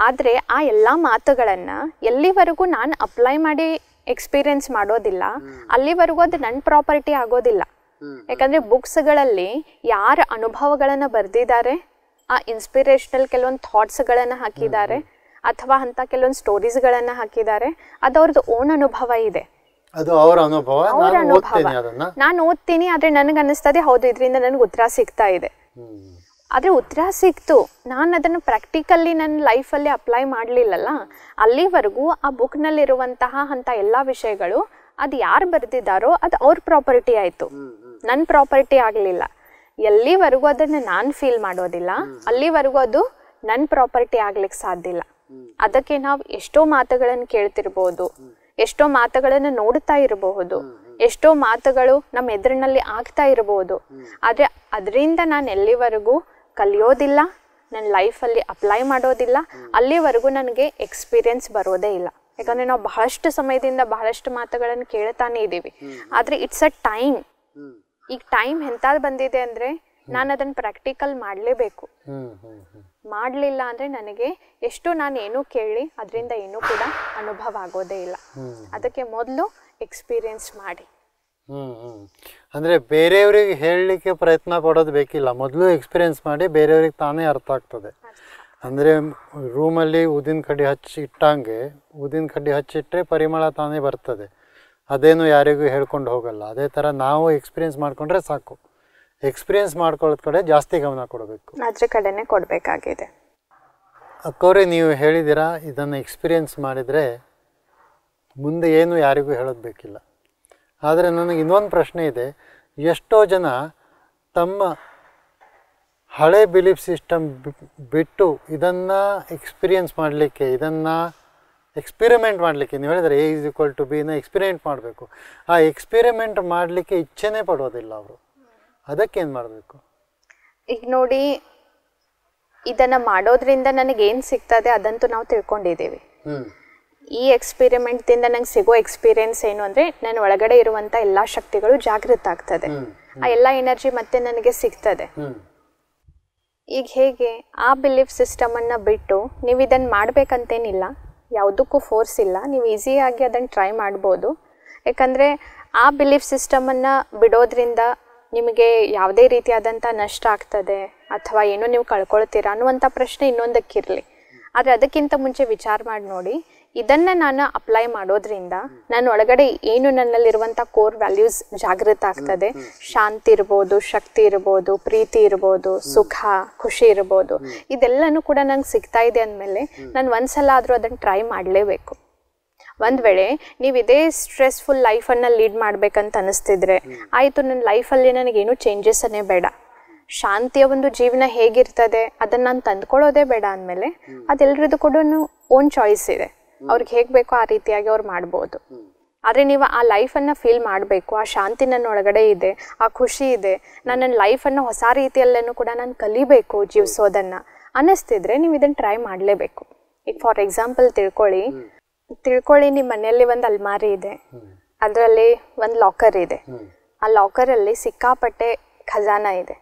ಆದರೆ ಆ ಎಲ್ಲ ಮಾತುಗಳನ್ನು ಎಲ್ಲಿವರೆಗೂ ನಾನು ಅಪ್ಲೈ ಮಾಡಿ ಎಕ್ಸ್ಪೀರಿಯೆನ್ಸ್ ಮಾಡೋದಿಲ್ಲ ಅಲ್ಲಿವರೆಗೂ ಅದು ನನ್ನ ಪ್ರಾಪರ್ಟಿ ಆಗೋದಿಲ್ಲ. ಯಾಕಂದರೆ ಬುಕ್ಸ್ಗಳಲ್ಲಿ ಯಾರ ಅನುಭವಗಳನ್ನು ಬರೆದಿದ್ದಾರೆ, ಆ ಇನ್ಸ್ಪಿರೇಷನಲ್ ಕೆಲವೊಂದು ಥಾಟ್ಸ್ಗಳನ್ನು ಹಾಕಿದ್ದಾರೆ ಅಥವಾ ಅಂಥ ಕೆಲವೊಂದು ಸ್ಟೋರೀಸ್ಗಳನ್ನು ಹಾಕಿದ್ದಾರೆ, ಅದು ಅವ್ರದ್ದು ಓನ್ ಅನುಭವ ಇದೆ. ಅದು ಅವರ ಅನುಭವ. ನಾನು ಓದ್ತೀನಿ, ಆದರೆ ನನಗೆ ಅನ್ನಿಸ್ತದೆ ಹೌದು ಇದರಿಂದ ನನಗೆ ಉತ್ತರ ಸಿಗ್ತಾ ಇದೆ. ಆದರೆ ಉತ್ತರ ಸಿಕ್ತು, ನಾನು ಅದನ್ನು ಪ್ರಾಕ್ಟಿಕಲ್ಲಿ ನನ್ನ ಲೈಫಲ್ಲಿ ಅಪ್ಲೈ ಮಾಡಲಿಲ್ಲಲ್ಲ, ಅಲ್ಲಿವರೆಗೂ ಆ ಬುಕ್ನಲ್ಲಿರುವಂತಹ ಅಂಥ ಎಲ್ಲ ವಿಷಯಗಳು ಅದು ಯಾರು ಬರೆದಿದ್ದಾರೋ ಅದು ಅವ್ರ ಪ್ರಾಪರ್ಟಿ ಆಯಿತು, ನನ್ನ ಪ್ರಾಪರ್ಟಿ ಆಗಲಿಲ್ಲ. ಎಲ್ಲಿವರೆಗೂ ಅದನ್ನು ನಾನು ಫೀಲ್ ಮಾಡೋದಿಲ್ಲ ಅಲ್ಲಿವರೆಗೂ ಅದು ನನ್ನ ಪ್ರಾಪರ್ಟಿ ಆಗ್ಲಿಕ್ಕೆ ಸಾಧ್ಯ ಇಲ್ಲ. ಅದಕ್ಕೆ ನಾವು ಎಷ್ಟೋ ಮಾತುಗಳನ್ನು ಕೇಳ್ತಿರ್ಬೋದು, ಎಷ್ಟೋ ಮಾತುಗಳನ್ನು ನೋಡ್ತಾ ಇರಬಹುದು, ಎಷ್ಟೋ ಮಾತುಗಳು ನಮ್ಮ ಎದುರಿನಲ್ಲಿ ಆಗ್ತಾ ಇರಬಹುದು. ಆದರೆ ಅದರಿಂದ ನಾನು ಎಲ್ಲಿವರೆಗೂ ಕಲಿಯೋದಿಲ್ಲ, ನನ್ನ ಲೈಫಲ್ಲಿ ಅಪ್ಲೈ ಮಾಡೋದಿಲ್ಲ, ಅಲ್ಲಿವರೆಗೂ ನನಗೆ ಎಕ್ಸ್ಪೀರಿಯೆನ್ಸ್ ಬರೋದೇ ಇಲ್ಲ. ಯಾಕಂದರೆ ನಾವು ಬಹಳಷ್ಟು ಸಮಯದಿಂದ ಬಹಳಷ್ಟು ಮಾತುಗಳನ್ನು ಕೇಳ್ತಾನೆ ಇದ್ದೀವಿ, ಆದರೆ ಇಟ್ಸ್ ಅ ಟೈಮ್. ಈಗ ಟೈಮ್ ಎಂಥದ್ದು ಬಂದಿದೆ ಅಂದರೆ ನಾನು ಅದನ್ನು ಪ್ರಾಕ್ಟಿಕಲ್ ಮಾಡಲೇಬೇಕು. ಮಾಡಲಿಲ್ಲ ಅಂದರೆ ನನಗೆ ಎಷ್ಟು ನಾನು ಏನೂ ಕೇಳಿ ಅದರಿಂದ ಏನೂ ಕೂಡ ಅನುಭವ ಆಗೋದೇ ಇಲ್ಲ. ಅದಕ್ಕೆ ಮೊದಲು ಎಕ್ಸ್ಪೀರಿಯೆನ್ಸ್ ಮಾಡಿ. ಅಂದರೆ ಬೇರೆಯವ್ರಿಗೆ ಹೇಳಲಿಕ್ಕೆ ಪ್ರಯತ್ನ ಪಡೋದು ಬೇಕಿಲ್ಲ, ಮೊದಲು ಎಕ್ಸ್ಪೀರಿಯೆನ್ಸ್ ಮಾಡಿ ಬೇರೆಯವ್ರಿಗೆ ತಾನೇ ಅರ್ಥ ಆಗ್ತದೆ. ಅಂದರೆ ರೂಮಲ್ಲಿ ಊದಿನ ಕಡ್ಡಿ ಇಟ್ಟಂಗೆ ಊದಿನ ಕಡ್ಡಿ ಹಚ್ಚಿಟ್ರೆ ಪರಿಮಳ ತಾನೇ ಬರ್ತದೆ, ಅದೇನು ಯಾರಿಗೂ ಹೇಳ್ಕೊಂಡು ಹೋಗಲ್ಲ. ಅದೇ ಥರ ನಾವು ಎಕ್ಸ್ಪೀರಿಯೆನ್ಸ್ ಮಾಡಿಕೊಂಡ್ರೆ ಸಾಕು. ಎಕ್ಸ್ಪೀರಿಯೆನ್ಸ್ ಮಾಡ್ಕೊಳ್ಳೋದ್ ಕಡೆ ಜಾಸ್ತಿ ಗಮನ ಕೊಡಬೇಕು, ಅದ್ರ ಕಡೆನೇ ಕೊಡಬೇಕಾಗಿದೆ. ಅಕ್ಕವ್ರೆ, ನೀವು ಹೇಳಿದ್ದೀರಾ ಇದನ್ನು ಎಕ್ಸ್ಪೀರಿಯೆನ್ಸ್ ಮಾಡಿದರೆ ಮುಂದೆ ಏನು ಯಾರಿಗೂ ಹೇಳೋದು ಬೇಕಿಲ್ಲ. ಆದರೆ ನನಗೆ ಇನ್ನೊಂದು ಪ್ರಶ್ನೆ ಇದೆ. ಎಷ್ಟೋ ಜನ ತಮ್ಮ ಹಳೆ ಬಿಲೀಫ್ ಸಿಸ್ಟಮ್ ಬಿಟ್ಟು ಇದನ್ನು ಎಕ್ಸ್ಪೀರಿಯೆನ್ಸ್ ಮಾಡಲಿಕ್ಕೆ, ಇದನ್ನು ಎಕ್ಸ್ಪೆರಿಮೆಂಟ್ ಮಾಡಲಿಕ್ಕೆ, ನೀವು ಹೇಳಿದರೆ A = B ಎಕ್ಸ್ಪೆರಿಮೆಂಟ್ ಮಾಡಬೇಕು, ಆ ಎಕ್ಸ್ಪೆರಿಮೆಂಟ್ ಮಾಡಲಿಕ್ಕೆ ಇಚ್ಛೆನೇ ಪಡೋದಿಲ್ಲ ಅವರು. ಅದಕ್ಕೇನು ಮಾಡಬೇಕು? ಈಗ ನೋಡಿ, ಇದನ್ನು ಮಾಡೋದ್ರಿಂದ ನನಗೇನು ಸಿಗ್ತದೆ ಅದಂತೂ ನಾವು ತಿಳ್ಕೊಂಡಿದ್ದೀವಿ. ಈ ಎಕ್ಸ್ಪೆರಿಮೆಂಟ್ದಿಂದ ನಂಗೆ ಸಿಗೋ ಎಕ್ಸ್ಪೀರಿಯೆನ್ಸ್ ಏನು ಅಂದರೆ ನನ್ನ ಒಳಗಡೆ ಇರುವಂಥ ಎಲ್ಲ ಶಕ್ತಿಗಳು ಜಾಗೃತ ಆಗ್ತದೆ, ಆ ಎಲ್ಲ ಎನರ್ಜಿ ಮತ್ತೆ ನನಗೆ ಸಿಗ್ತದೆ. ಈಗ ಹೇಗೆ ಆ ಬಿಲೀಫ್ ಸಿಸ್ಟಮನ್ನು ಬಿಟ್ಟು ನೀವು ಇದನ್ನು ಮಾಡಬೇಕಂತೇನಿಲ್ಲ, ಯಾವುದಕ್ಕೂ ಫೋರ್ಸ್ ಇಲ್ಲ, ನೀವು ಈಸಿಯಾಗಿ ಅದನ್ನು ಟ್ರೈ ಮಾಡ್ಬೋದು. ಯಾಕಂದರೆ ಆ ಬಿಲೀಫ್ ಸಿಸ್ಟಮನ್ನು ಬಿಡೋದ್ರಿಂದ ನಿಮಗೆ ಯಾವುದೇ ರೀತಿಯಾದಂಥ ನಷ್ಟ ಆಗ್ತದೆ ಅಥವಾ ಏನೋ ನೀವು ಕಳ್ಕೊಳ್ತೀರಾ ಅನ್ನುವಂಥ ಪ್ರಶ್ನೆ ಇನ್ನೊಂದಕ್ಕಿರಲಿ. ಆದರೆ ಅದಕ್ಕಿಂತ ಮುಂಚೆ ವಿಚಾರ ಮಾಡಿ ನೋಡಿ, ಇದನ್ನು ನಾನು ಅಪ್ಲೈ ಮಾಡೋದ್ರಿಂದ ನನ್ನ ಒಳಗಡೆ ಏನು ನನ್ನಲ್ಲಿರುವಂಥ ಕೋರ್ ವ್ಯಾಲ್ಯೂಸ್ ಜಾಗೃತ ಆಗ್ತದೆ. ಶಾಂತಿ ಇರ್ಬೋದು, ಶಕ್ತಿ ಇರ್ಬೋದು, ಪ್ರೀತಿ ಇರ್ಬೋದು, ಸುಖ ಖುಷಿ ಇರ್ಬೋದು, ಇದೆಲ್ಲನೂ ಕೂಡ ನಂಗೆ ಸಿಗ್ತಾ ಇದೆ ಅಂದಮೇಲೆ ನಾನು ಒಂದ್ಸಲ ಆದರೂ ಅದನ್ನು ಟ್ರೈ ಮಾಡಲೇಬೇಕು. ಒಂದು ವೇಳೆ ನೀವು ಇದೇ ಸ್ಟ್ರೆಸ್ಫುಲ್ ಲೈಫನ್ನು ಲೀಡ್ ಮಾಡ್ಬೇಕಂತ ಅನಿಸ್ತಿದ್ರೆ, ಆಯಿತು ನನ್ನ ಲೈಫಲ್ಲಿ ನನಗೇನು ಚೇಂಜಸ್ಸನ್ನೇ ಬೇಡ, ಶಾಂತಿಯ ಒಂದು ಜೀವನ ಹೇಗಿರ್ತದೆ ಅದನ್ನು ನಾನು ತಂದ್ಕೊಳ್ಳೋದೇ ಬೇಡ ಅಂದಮೇಲೆ ಅದೆಲ್ಲರದ್ದು ಕೂಡ ಓನ್ ಚಾಯ್ಸ್ ಇದೆ. ಅವ್ರಿಗೆ ಹೇಗೆ ಬೇಕೋ ಆ ರೀತಿಯಾಗಿ ಅವ್ರು ಮಾಡ್ಬೋದು. ಆದರೆ ನೀವು ಆ ಲೈಫನ್ನು ಫೀಲ್ ಮಾಡಬೇಕು, ಆ ಶಾಂತಿ ನನ್ನ ಒಳಗಡೆ ಇದೆ, ಆ ಖುಷಿ ಇದೆ, ನಾನು ನನ್ನ ಲೈಫನ್ನು ಹೊಸ ರೀತಿಯಲ್ಲೇನೂ ಕೂಡ ನಾನು ಕಲಿಬೇಕು ಜೀವಿಸೋದನ್ನು ಅನ್ನಿಸ್ತಿದ್ರೆ ನೀವು ಇದನ್ನು ಟ್ರೈ ಮಾಡಲೇಬೇಕು. ಈಗ ಫಾರ್ ಎಕ್ಸಾಂಪಲ್ ತಿಳ್ಕೊಳ್ಳಿ ನಿಮ್ಮ ಮನೆಯಲ್ಲಿ ಒಂದು ಅಲ್ಮಾರಿ ಇದೆ, ಅದರಲ್ಲಿ ಒಂದು ಲಾಕರ್ ಇದೆ. ಆ ಲಾಕರಲ್ಲಿ ಸಿಕ್ಕಾಪಟ್ಟೆ ಖಜಾನ ಇದೆ,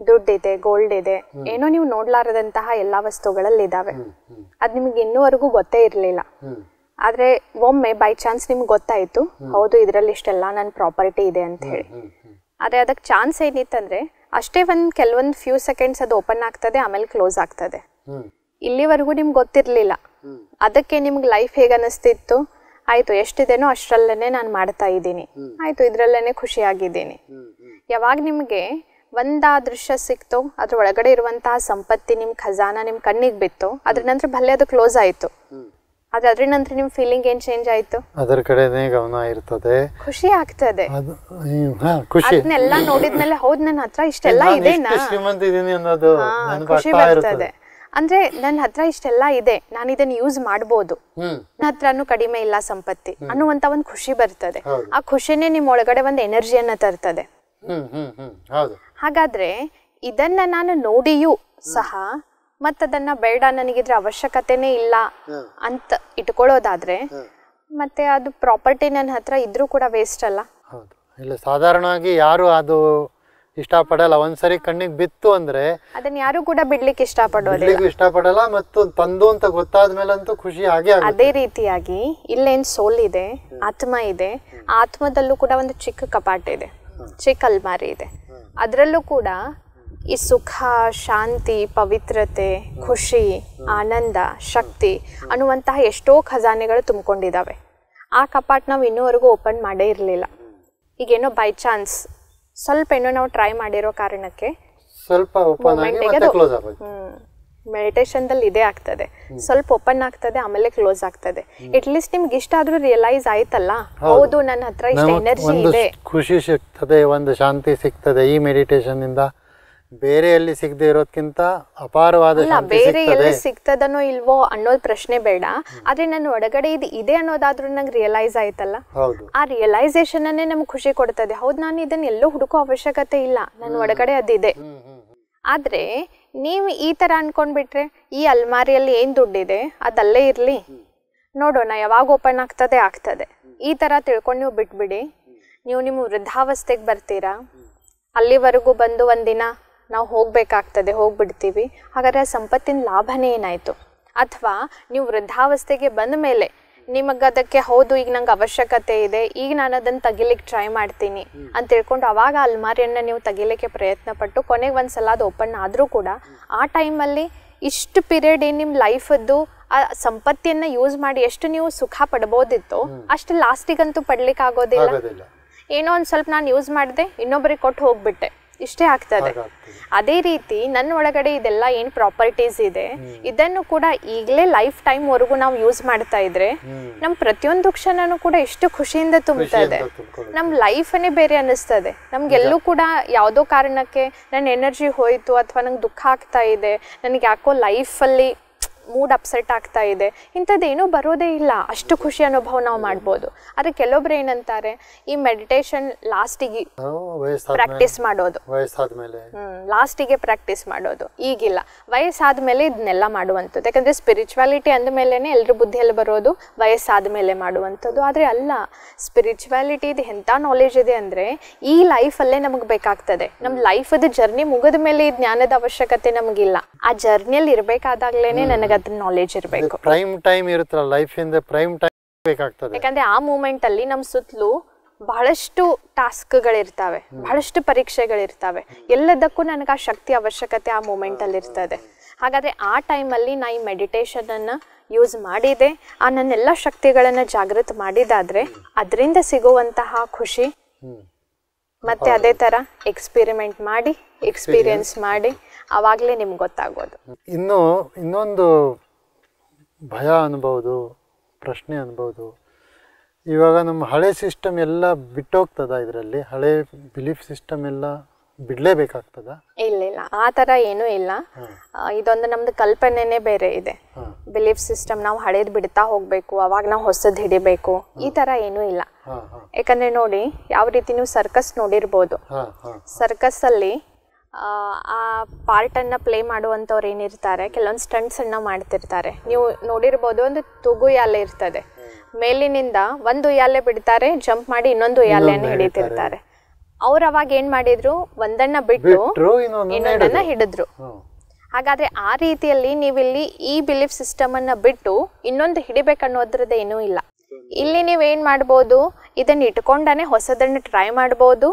ದುಡ್ಡಿದೆ, ಗೋಲ್ಡ್ ಇದೆ, ಏನೋ ನೀವು ನೋಡ್ಲಾರದಂತಹ ಎಲ್ಲ ವಸ್ತುಗಳಲ್ಲಿ ಇದಾವೆ. ಅದು ನಿಮ್ಗೆ ಇನ್ನೂವರೆಗೂ ಗೊತ್ತೇ ಇರಲಿಲ್ಲ. ಆದರೆ ಒಮ್ಮೆ ಬೈ ಚಾನ್ಸ್ ನಿಮ್ಗೆ ಗೊತ್ತಾಯಿತು, ಹೌದು ಇದರಲ್ಲಿ ಇಷ್ಟೆಲ್ಲ ನನ್ನ ಪ್ರಾಪರ್ಟಿ ಇದೆ ಅಂತ ಹೇಳಿ. ಆದರೆ ಅದಕ್ಕೆ ಚಾನ್ಸ್ ಏನಿತ್ತಂದರೆ ಅಷ್ಟೇ ಕೆಲವೊಂದು ಫ್ಯೂ ಸೆಕೆಂಡ್ಸ್ ಅದು ಓಪನ್ ಆಗ್ತದೆ, ಆಮೇಲೆ ಕ್ಲೋಸ್ ಆಗ್ತದೆ. ಇಲ್ಲಿವರೆಗೂ ನಿಮ್ಗೆ ಗೊತ್ತಿರಲಿಲ್ಲ. ಅದಕ್ಕೆ ನಿಮ್ಗೆ ಲೈಫ್ ಹೇಗೆ ಅನ್ನಿಸ್ತಿತ್ತು, ಆಯಿತು ಎಷ್ಟಿದೇನೋ ಅಷ್ಟರಲ್ಲೇ ನಾನು ಮಾಡ್ತಾ ಇದ್ದೀನಿ, ಆಯಿತು ಇದರಲ್ಲೇ ಖುಷಿಯಾಗಿದ್ದೀನಿ. ಯಾವಾಗ ನಿಮಗೆ ಒಂದು ದೃಶ್ಯ ಸಿಕ್ತೋ, ಅದ್ರ ಒಳಗಡೆ ಇರುವಂತಹ ಸಂಪತ್ತಿ ನಿಮ್ಮ ಖಜಾನ ನಿಮ್ಮ ಕಣ್ಣಿಗೆ ಬಿತ್ತು, ಅದ್ರ ನಂತರ ಭಲೆ ಅದು ಕ್ಲೋಸ್ ಆಯಿತು. ಆದ್ರೆ ಅದ್ರ ನಂತರ ನಿಮ್ಮ ಫೀಲಿಂಗ್ ಏನು ಚೇಂಜ್ ಆಯಿತು? ಅದರ ಕಡೆನೇ ಗಮನ ಇರ್ತದೆ, ಖುಷಿ ಆಗ್ತದೆ. ಅದನ್ನೆಲ್ಲ ನೋಡಿದ್ಮೇಲೆ ಹೌದು ನನ್ನ ಹತ್ರ ಇಷ್ಟೆಲ್ಲ ಇದೆ, ಖುಷಿ ಬರ್ತದೆ. ಅಂದ್ರೆ ನನ್ನ ಹತ್ರ ಇಷ್ಟೆಲ್ಲ ಇದೆ, ನಾನು ಇದನ್ನ ಯೂಸ್ ಮಾಡ್ಬೋದು, ನನ್ನ ಹತ್ರನೂ ಕಡಿಮೆ ಇಲ್ಲ ಸಂಪತ್ತಿ ಅನ್ನುವಂತ ಒಂದು ಖುಷಿ ಬರ್ತದೆ. ಆ ಖುಷಿನೇ ನಿಮ್ಮ ಒಳಗಡೆ ಒಂದು ಎನರ್ಜಿಯನ್ನ ತರ್ತದೆ. ಹಾಗಾದ್ರೆ ಇದನ್ನ ನಾನು ನೋಡಿಯೂ ಸಹ ಮತ್ತದನ್ನ ಬೇಡ, ನನಗಿದ್ರ ಅವಶ್ಯಕತೆನೇ ಇಲ್ಲ ಅಂತ ಇಟ್ಕೊಳ್ಳೋದಾದ್ರೆ ಮತ್ತೆ ಅದು ಪ್ರಾಪರ್ಟಿ ನನ್ನ ಹತ್ರ ಇದ್ರೂ ಕೂಡ ವೇಸ್ಟ್ ಅಲ್ಲ. ಹೌದು, ಇಲ್ಲ ಸಾಧಾರಣವಾಗಿ ಯಾರು ಅದು ಇಷ್ಟಪಡಲ್ಲ. ಒಂದ್ಸರಿ ಕಣ್ಣಿಗೆ ಬಿತ್ತು ಅಂದ್ರೆ ಅದನ್ನ ಯಾರು ಕೂಡ ಬಿಡ್ಲಿಕ್ಕೆ ಇಷ್ಟಪಡೋದಿಲ್ಲ ಮತ್ತು ತಂದು ಅಂತ ಗೊತ್ತಾದ್ಮೇಲಂತೂ ಖುಷಿ ಹಾಗೆ. ಅದೇ ರೀತಿಯಾಗಿ ಇಲ್ಲೇನ್ ಸೋಲ್ ಇದೆ, ಆತ್ಮ ಇದೆ. ಆತ್ಮದಲ್ಲೂ ಕೂಡ ಒಂದು ಚಿಕ್ಕ ಕಪಾಟ ಇದೆ, ಚಿಕ್ಕ ಅಲ್ಮಾರಿ ಇದೆ. ಅದರಲ್ಲೂ ಕೂಡ ಈ ಸುಖ, ಶಾಂತಿ, ಪವಿತ್ರತೆ, ಖುಷಿ, ಆನಂದ, ಶಕ್ತಿ ಅನ್ನುವಂತಹ ಎಷ್ಟೋ ಖಜಾನೆಗಳು ತುಂಬಿಕೊಂಡಿದ್ದಾವೆ. ಆ ಕಪಾಟ್ ನಾವು ಇನ್ನೂವರೆಗೂ ಓಪನ್ ಮಾಡೇ ಇರಲಿಲ್ಲ. ಈಗೇನೋ ಬೈ ಚಾನ್ಸ್ ಸ್ವಲ್ಪ ಏನೋ ನಾವು ಟ್ರೈ ಮಾಡಿರೋ ಕಾರಣಕ್ಕೆ ಸ್ವಲ್ಪ ಓಪನ್ ಆಗಿ ಮತ್ತೆ ಕ್ಲೋಸ್ ಆಗುತ್ತೆ. ಮೆಡಿಟೇಷನ್ದಲ್ಲಿ ಇದೇ ಆಗ್ತದೆ, ಸ್ವಲ್ಪ ಓಪನ್ ಆಗ್ತದೆ, ಆಮೇಲೆ ಕ್ಲೋಸ್ ಆಗ್ತದೆ. ಅಟ್ ಲೀಸ್ಟ್ ನಿಮ್ಗೆ ಇಷ್ಟ ಆದ್ರೂ ರಿಯಲೈಸ್ ಆಯ್ತಲ್ಲ, ಹೌದು ನನ್ನ ಹತ್ರ ಇಷ್ಟ ಎನರ್ಜಿ ಇದೆ, ಖುಷಿ ಸಿಗ್ತದೆ, ಒಂದು ಶಾಂತಿ ಸಿಗ್ತದೆ. ಈ ಮೆಡಿಟೇಷನ್ ಇಂದ ಬೇರೆ ಎಲ್ಲಿ ಸಿಗದೆ ಇರೋದ್ಕಿಂತ ಅಪಾರವಾದ ಶಾಂತಿ ಬೇರೆ ಎಲ್ಲಿ ಸಿಗ್ತದನೋ ಇಲ್ವೋ ಅನ್ನೋದು ಪ್ರಶ್ನೆ ಬೇಡ. ಆದ್ರೆ ನನ್ನ ಒಳಗಡೆ ಇದು ಇದೆ ಅನ್ನೋದಾದ್ರೂ ನಂಗೆ ರಿಯಲೈಸ್ ಆಯ್ತಲ್ಲ, ಆ ರಿಯಲೈಸೇಷನ್ ಅನ್ನೇ ನಮ್ಗೆ ಖುಷಿ ಕೊಡ್ತದೆ. ಹೌದು, ನಾನು ಇದನ್ನ ಎಲ್ಲೋ ಹುಡುಕೋ ಅವಶ್ಯಕತೆ ಇಲ್ಲ, ನನ್ನ ಒಳಗಡೆ ಅದಿದೆ. ಆದ್ರೆ ನೀವು ಈ ತರ ಅನ್ಕೊಂಡ್ಬಿಟ್ರೆ, ಈ ಅಲ್ಮಾರಿಯಲ್ಲಿ ಏನ್ ದುಡ್ಡಿದೆ ಅದಲ್ಲೇ ಇರ್ಲಿ, ನೋಡೋಣ ಯಾವಾಗ ಓಪನ್ ಆಗ್ತದೆ ಈ ತರ ತಿಳ್ಕೊಂಡು ನೀವು ಬಿಟ್ಬಿಡಿ. ನೀವು ನಿಮ್ಮ ವೃದ್ಧಾವಸ್ಥೆಗೆ ಬರ್ತೀರಾ, ಅಲ್ಲಿವರೆಗೂ ಬಂದು ಒಂದಿನ ನಾವು ಹೋಗ್ಬಿಡ್ತೀವಿ. ಹಾಗಾದ್ರೆ ಸಂಪತ್ತಿನ ಲಾಭನೇ ಏನಾಯ್ತು? ಅಥವಾ ನೀವು ವೃದ್ಧಾವಸ್ಥೆಗೆ ಬಂದ ಮೇಲೆ ನಿಮಗೆ ಅದಕ್ಕೆ ಹೌದು ಈಗ ನಂಗೆ ಅವಶ್ಯಕತೆ ಇದೆ, ಈಗ ನಾನು ಅದನ್ನು ತೆಗಿಲಿಕ್ಕೆ ಟ್ರೈ ಮಾಡ್ತೀನಿ ಅಂತ ತಿಳ್ಕೊಂಡು ಅವಾಗ ಅಲ್ಮಾರಿಯನ್ನು ನೀವು ತೆಗಿಲಿಕ್ಕೆ ಪ್ರಯತ್ನ ಪಟ್ಟು ಕೊನೆಗೆ ಒಂದ್ಸಲ ಅದು ಓಪನ್ ಆದರೂ ಕೂಡ ಆ ಟೈಮಲ್ಲಿ ಇಷ್ಟು ಪೀರಿಯಡ್ ಏನು ನಿಮ್ಮ ಲೈಫದ್ದು ಆ ಸಂಪತ್ತಿಯನ್ನು ಯೂಸ್ ಮಾಡಿ ಎಷ್ಟು ನೀವು ಸುಖ ಪಡ್ಬೋದಿತ್ತು ಅಷ್ಟು ಲಾಸ್ಟಿಗಂತೂ ಪಡ್ಲಿಕ್ಕೆ ಆಗೋದಿಲ್ಲ. ಏನೋ ಒಂದು ಸ್ವಲ್ಪ ನಾನು ಯೂಸ್ ಮಾಡಿದೆ, ಇನ್ನೊಬ್ಬರಿಗೆ ಕೊಟ್ಟು ಹೋಗ್ಬಿಟ್ಟೆ, ಇಷ್ಟೇ ಆಗ್ತದೆ. ಅದೇ ರೀತಿ ನನ್ನ ಒಳಗಡೆ ಇದೆಲ್ಲ ಏನು ಪ್ರಾಪರ್ಟೀಸ್ ಇದೆ ಇದನ್ನು ಕೂಡ ಈಗಲೇ ಲೈಫ್ ಟೈಮ್ ವರೆಗೂ ನಾವು ಯೂಸ್ ಮಾಡ್ತಾ ಇದ್ರೆ ನಮ್ಮ ಪ್ರತಿಯೊಂದು ಕ್ಷಣನೂ ಕೂಡ ಎಷ್ಟು ಖುಷಿಯಿಂದ ತುಂಬುತ್ತದೆ. ನಮ್ಮ ಲೈಫನ್ನೇ ಬೇರೆ ಅನ್ನಿಸ್ತದೆ. ನಮ್ಗೆಲ್ಲೂ ಕೂಡ ಯಾವುದೋ ಕಾರಣಕ್ಕೆ ನನ್ನ ಎನರ್ಜಿ ಹೋಯ್ತು ಅಥವಾ ನಂಗೆ ದುಃಖ ಆಗ್ತಾ ಇದೆ, ನನಗೆ ಯಾಕೋ ಲೈಫಲ್ಲಿ ಮೂಡ್ ಅಪ್ಸೆಟ್ ಆಗ್ತಾ ಇದೆ, ಇಂಥದ್ದೇನೂ ಬರೋದೇ ಇಲ್ಲ. ಅಷ್ಟು ಖುಷಿ ಅನುಭವ ನಾವು ಮಾಡ್ಬೋದು. ಆದರೆ ಕೆಲವೊಬ್ರು ಏನಂತಾರೆ, ಈ ಮೆಡಿಟೇಷನ್ ಲಾಸ್ಟಿಗೆ ಪ್ರಾಕ್ಟೀಸ್ ಮಾಡೋದು, ಲಾಸ್ಟಿಗೆ ಪ್ರಾಕ್ಟೀಸ್ ಮಾಡೋದು, ಈಗಿಲ್ಲ ವಯಸ್ಸಾದ್ಮೇಲೆ ಇದನ್ನೆಲ್ಲ ಮಾಡುವಂಥದ್ದು. ಯಾಕಂದರೆ ಸ್ಪಿರಿಚುವಾಲಿಟಿ ಅಂದಮೇಲೆ ಎಲ್ಲರ ಬುದ್ಧಿಯಲ್ಲಿ ಬರೋದು ವಯಸ್ಸಾದ್ಮೇಲೆ ಮಾಡುವಂಥದ್ದು. ಆದರೆ ಅಲ್ಲ, ಸ್ಪಿರಿಚುವಾಲಿಟಿದು ಎಂಥ ನಾಲೆಜ್ ಇದೆ ಅಂದರೆ ಈ ಲೈಫಲ್ಲೇ ನಮಗೆ ಬೇಕಾಗ್ತದೆ. ನಮ್ಮ ಲೈಫದ ಜರ್ನಿ ಮುಗಿದ ಮೇಲೆ ಈ ಜ್ಞಾನದ ಅವಶ್ಯಕತೆ ನಮಗಿಲ್ಲ. ಆ ಜರ್ನಿಯಲ್ಲಿ ಇರಬೇಕಾದಾಗ್ಲೇ ನನಗೆ ಅದ್ರ ನಾಲೆಜ್ ಇರಬೇಕು. ಪ್ರೈಮ್ ಟೈಮ್ ಇರುತ್ತಲ್ಲ ಲೈಫ್ ಇಂದ ಪ್ರೈಮ್ ಟೈಮ್ ಬೇಕಾಗ್ತದೆ. ಯಾಕಂದ್ರೆ ಆ ಮೂಮೆಂಟ್ ಅಲ್ಲಿ ನಮ್ಮ ಸುತ್ತಲೂ ಬಹಳಷ್ಟು ಟಾಸ್ಕ್ಗಳಿರ್ತಾವೆ, ಬಹಳಷ್ಟು ಪರೀಕ್ಷೆಗಳಿರ್ತಾವೆ. ಎಲ್ಲದಕ್ಕೂ ನನಗೆ ಆ ಶಕ್ತಿ ಅವಶ್ಯಕತೆ ಆ ಮೂಮೆಂಟ್ ಅಲ್ಲಿ ಇರ್ತದೆ. ಹಾಗಾದ್ರೆ ಆ ಟೈಮಲ್ಲಿ ನಾ ಈ ಮೆಡಿಟೇಷನ್ ಅನ್ನ ಯೂಸ್ ಮಾಡಿದೆ, ಆ ನನ್ನೆಲ್ಲ ಶಕ್ತಿಗಳನ್ನ ಜಾಗೃತ ಮಾಡಿದಾದ್ರೆ ಅದರಿಂದ ಸಿಗುವಂತಹ ಖುಷಿ ಮತ್ತೆ ಅದೇ ತರ ಎಕ್ಸ್ಪೆರಿಮೆಂಟ್ ಮಾಡಿ ಎಕ್ಸ್ಪೀರಿಯನ್ಸ್ ಮಾಡಿ ಅವಾಗಲೇ ನಿಮ್ಗೆ ಗೊತ್ತಾಗೋದು. ಇನ್ನೊಂದು ಭಯ ಅನ್ಬೋದು, ಪ್ರಶ್ನೆ ಅನ್ಬೋದು, ಇವಾಗ ನಮ್ಮ ಹಳೆ ಸಿಸ್ಟಮ್ ಎಲ್ಲ ಬಿಟ್ಟೋಗ್ತದ, ಇದರಲ್ಲಿ ಹಳೆ ಬಿಲೀಫ್ ಸಿಸ್ಟಮ್ ಎಲ್ಲ ಬಿಡ್ಲೇಬೇಕಾಗ್ತದ? ಇಲ್ಲ, ಆ ತರ ಏನೂ ಇಲ್ಲ. ಇದೊಂದು ನಮ್ದು ಕಲ್ಪನೆನೇ ಬೇರೆ ಇದೆ. ಬಿಲೀಫ್ ಸಿಸ್ಟಮ್ ನಾವು ಹಳೇದ್ ಬಿಡ್ತಾ ಹೋಗ್ಬೇಕು, ಅವಾಗ ನಾವು ಹೊಸದ್ ಹಿಡಿಬೇಕು, ಈ ತರ ಏನೂ ಇಲ್ಲ. ಯಾಕಂದ್ರೆ ನೋಡಿ, ಯಾವ ರೀತಿ ನೀವು ಸರ್ಕಸ್ ನೋಡಿರ್ಬೋದು, ಸರ್ಕಸ್ ಅಲ್ಲಿ ಆ ಪಾರ್ಟ್ ಅನ್ನ ಪ್ಲೇ ಮಾಡುವಂತವ್ರು ಏನಿರ್ತಾರೆ, ಕೆಲವೊಂದು ಸ್ಟಂಟ್ಸ್ ಅನ್ನ ಮಾಡ್ತಿರ್ತಾರೆ. ನೀವು ನೋಡಿರ್ಬೋದು, ಒಂದು ತೂಗು ಉಯ್ಯಾಲೆ ಇರ್ತದೆ, ಮೇಲಿನಿಂದ ಒಂದು ಉಯ್ಯಾಲೆ ಬಿಡ್ತಾರೆ, ಜಂಪ್ ಮಾಡಿ ಇನ್ನೊಂದು ಉಯ್ಯಾಲೆಯನ್ನು ಹಿಡಿತಿರ್ತಾರೆ. ಅವ್ರು ಅವಾಗ ಏನ್ ಮಾಡಿದ್ರು, ಒಂದನ್ನ ಬಿಟ್ಟು ಇನ್ನೊಂದನ್ನ ಹಿಡಿದ್ರು. ಹಾಗಾದ್ರೆ ಆ ರೀತಿಯಲ್ಲಿ ನೀವಿಲ್ಲಿ ಈ ಬಿಲೀಫ್ ಸಿಸ್ಟಮ್ ಅನ್ನ ಬಿಟ್ಟು ಇನ್ನೊಂದು ಹಿಡಿಬೇಕನ್ನೋದ್ರದ್ದು ಏನೂ ಇಲ್ಲ. ಇಲ್ಲಿ ನೀವೇನ್ ಮಾಡ್ಬೋದು, ಇದನ್ನ ಇಟ್ಕೊಂಡಾನೆ ಹೊಸದನ್ನ ಟ್ರೈ ಮಾಡ್ಬೋದು.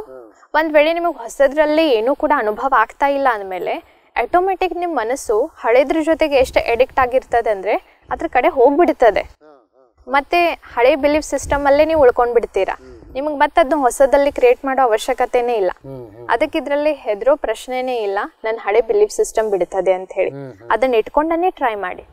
ಒಂದ್ ವೇಳೆ ನಿಮಗೆ ಹೊಸದ್ರಲ್ಲಿ ಏನೂ ಕೂಡ ಅನುಭವ ಆಗ್ತಾ ಇಲ್ಲ ಅಂದಮೇಲೆ ಆಟೋಮೆಟಿಕ್ ನಿಮ್ಮ ಮನಸ್ಸು ಹಳೇದ್ರ ಜೊತೆಗೆ ಎಷ್ಟು ಎಡಿಕ್ಟ್ ಆಗಿರ್ತದೆ ಅಂದ್ರೆ ಅದ್ರ ಕಡೆ ಹೋಗ್ಬಿಡ್ತದೆ. ಮತ್ತೆ ಹಳೆ ಬಿಲೀಫ್ ಸಿಸ್ಟಮ್ ಅಲ್ಲೇ ನೀವು ಉಳ್ಕೊಂಡ್ಬಿಡ್ತೀರಾ. ನಿಮಗೆ ಮತ್ತೆ ಅದನ್ನ ಹೊಸದಲ್ಲಿ ಕ್ರಿಯೇಟ್ ಮಾಡೋ ಅವಶ್ಯಕತೆನೇ ಇಲ್ಲ. ಅದಕ್ಕೆ ಇದ್ರಲ್ಲಿ ಹೆದರೋ ಪ್ರಶ್ನೆನೇ ಇಲ್ಲ, ನನ್ನ ಹಳೆ ಬಿಲೀಫ್ ಸಿಸ್ಟಮ್ ಬಿಡ್ತದೆ ಅಂತ ಹೇಳಿ. ಅದನ್ನ ಇಟ್ಕೊಂಡೇ ಟ್ರೈ ಮಾಡಿ.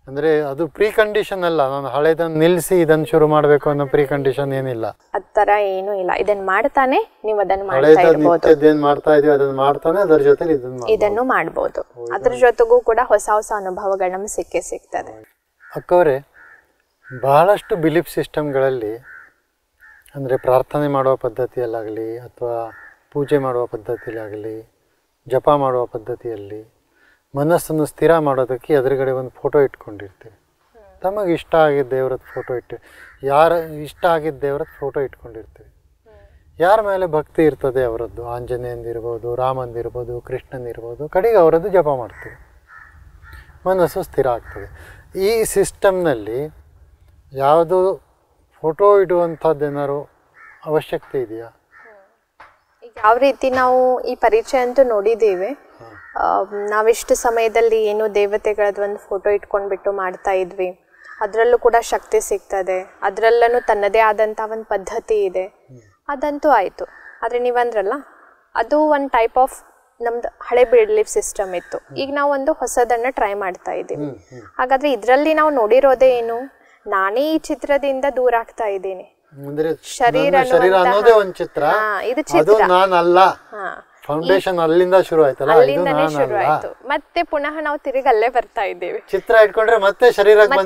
ಅಂದ್ರೆ ಅದು ಪ್ರೀ ಕಂಡೀಷನ್ ಅಲ್ಲ, ನಾನು ಹಳೆದನ್ನ ನಿಲ್ಲಿಸಿ ಇದನ್ನ ಶುರು ಮಾಡಬೇಕು ಅನ್ನೋ ಪ್ರೀ ಕಂಡೀಷನ್ ಏನಿಲ್ಲ. ಅತರ ಏನೂ ಇಲ್ಲ. ಇದನ್ನ ಮಾಡ್ತಾನೆ ನೀವು ಅದನ್ನ ಮಾಡ್ತಾ ಇರಬಹುದು. ಏನ್ ಮಾಡ್ತಾ ಇದೀವಿ ಅದನ್ನ ಮಾಡ್ತಾನೆ ಅದರ ಜೊತೆ ಇದನ್ನು ಮಾಡಬಹುದು. ಅದ್ರ ಜೊತೆಗೂ ಕೂಡ ಹೊಸ ಹೊಸ ಅನುಭವಗಳು ನಮ್ಗೆ ಸಿಗ್ತದೆ. ಅಕ್ಕವರೇ, ಬಹಳಷ್ಟು ಬಿಲೀಫ್ ಸಿಸ್ಟಮ್ಗಳಲ್ಲಿ ಅಂದರೆ ಪ್ರಾರ್ಥನೆ ಮಾಡುವ ಪದ್ಧತಿಯಲ್ಲಾಗಲಿ ಅಥವಾ ಪೂಜೆ ಮಾಡುವ ಪದ್ಧತಿಯಲ್ಲಾಗಲಿ ಜಪ ಮಾಡುವ ಪದ್ಧತಿಯಲ್ಲಿ ಮನಸ್ಸನ್ನು ಸ್ಥಿರ ಮಾಡೋದಕ್ಕೆ ಎದುರುಗಡೆ ಒಂದು ಫೋಟೋ ಇಟ್ಕೊಂಡಿರ್ತೀವಿ. ತಮಗೆ ಇಷ್ಟ ಆಗಿದ್ದ ದೇವ್ರದ್ದು ಫೋಟೋ ಇಷ್ಟ ಆಗಿದ್ದ ದೇವ್ರದ್ದು ಫೋಟೋ ಇಟ್ಕೊಂಡಿರ್ತೀವಿ. ಯಾರ ಮೇಲೆ ಭಕ್ತಿ ಇರ್ತದೆ ಅವರದ್ದು, ಆಂಜನೇಯಂದಿರ್ಬೋದು, ರಾಮಂದಿರ್ಬೋದು, ಕೃಷ್ಣಂದಿರ್ಬೋದು, ಕಡೆಗೆ ಅವರದ್ದು ಜಪ ಮಾಡ್ತೀವಿ, ಮನಸ್ಸು ಸ್ಥಿರ ಆಗ್ತದೆ. ಈ ಸಿಸ್ಟಮ್ನಲ್ಲಿ ಯಾವುದು ಫೋಟೋ ಇಡುವಂಥದ್ದು ಏನಾದ್ರು ಅವಶ್ಯಕತೆ ಇದೆಯಾ? ಈಗ ಯಾವ ರೀತಿ ನಾವು ಈ ಪರಿಚಯ ಅಂತೂ ನೋಡಿದ್ದೀವಿ. ನಾವಿಷ್ಟು ಸಮಯದಲ್ಲಿ ಏನು ದೇವತೆಗಳದ್ದು ಒಂದು ಫೋಟೋ ಇಟ್ಕೊಂಡ್ಬಿಟ್ಟು ಮಾಡ್ತಾ ಇದ್ವಿ, ಅದರಲ್ಲೂ ಕೂಡ ಶಕ್ತಿ ಸಿಗ್ತದೆ, ಅದರಲ್ಲೂ ತನ್ನದೇ ಆದಂಥ ಒಂದು ಪದ್ಧತಿ ಇದೆ, ಅದಂತೂ ಆಯಿತು. ಆದರೆ ನೀವಂದ್ರಲ್ಲ, ಅದು ಒಂದು ಟೈಪ್ ಆಫ್ ನಮ್ದು ಹಳೆ ಬಿಲೀಫ್ ಸಿಸ್ಟಮ್ ಇತ್ತು. ಈಗ ನಾವು ಒಂದು ಹೊಸದನ್ನು ಟ್ರೈ ಮಾಡ್ತಾ ಇದ್ದೀವಿ. ಹಾಗಾದರೆ ಇದರಲ್ಲಿ ನಾವು ನೋಡಿರೋದೇ ಏನು, ನಾನೇ ಈ ಚಿತ್ರದಿಂದ ದೂರ ಆಗ್ತಾ ಇದ್ದೀನಿ. ಶರೀರ ಅನ್ನೋದೇ ಒಂದು ಚಿತ್ರ, ಇದು ಚಿತ್ರ ನಾನಲ್ಲ. ಫೌಂಡೇಶನ್ ಅಲ್ಲಿಂದ ಶುರು ಆಯ್ತಲ್ಲ, ಅಲ್ಲಿಂದನೇ ಶುರು ಆಯ್ತು. ಮತ್ತೆ ಪುನಃ ನಾವು ತಿರುಗಿ ಅಲ್ಲೇ ಬರ್ತಾ ಇದ್ದೀವಿ. ಚಿತ್ರ ಇಟ್ಕೊಂಡ್ರೆ ಮತ್ತೆ ಶರೀರಕ್ಕೆ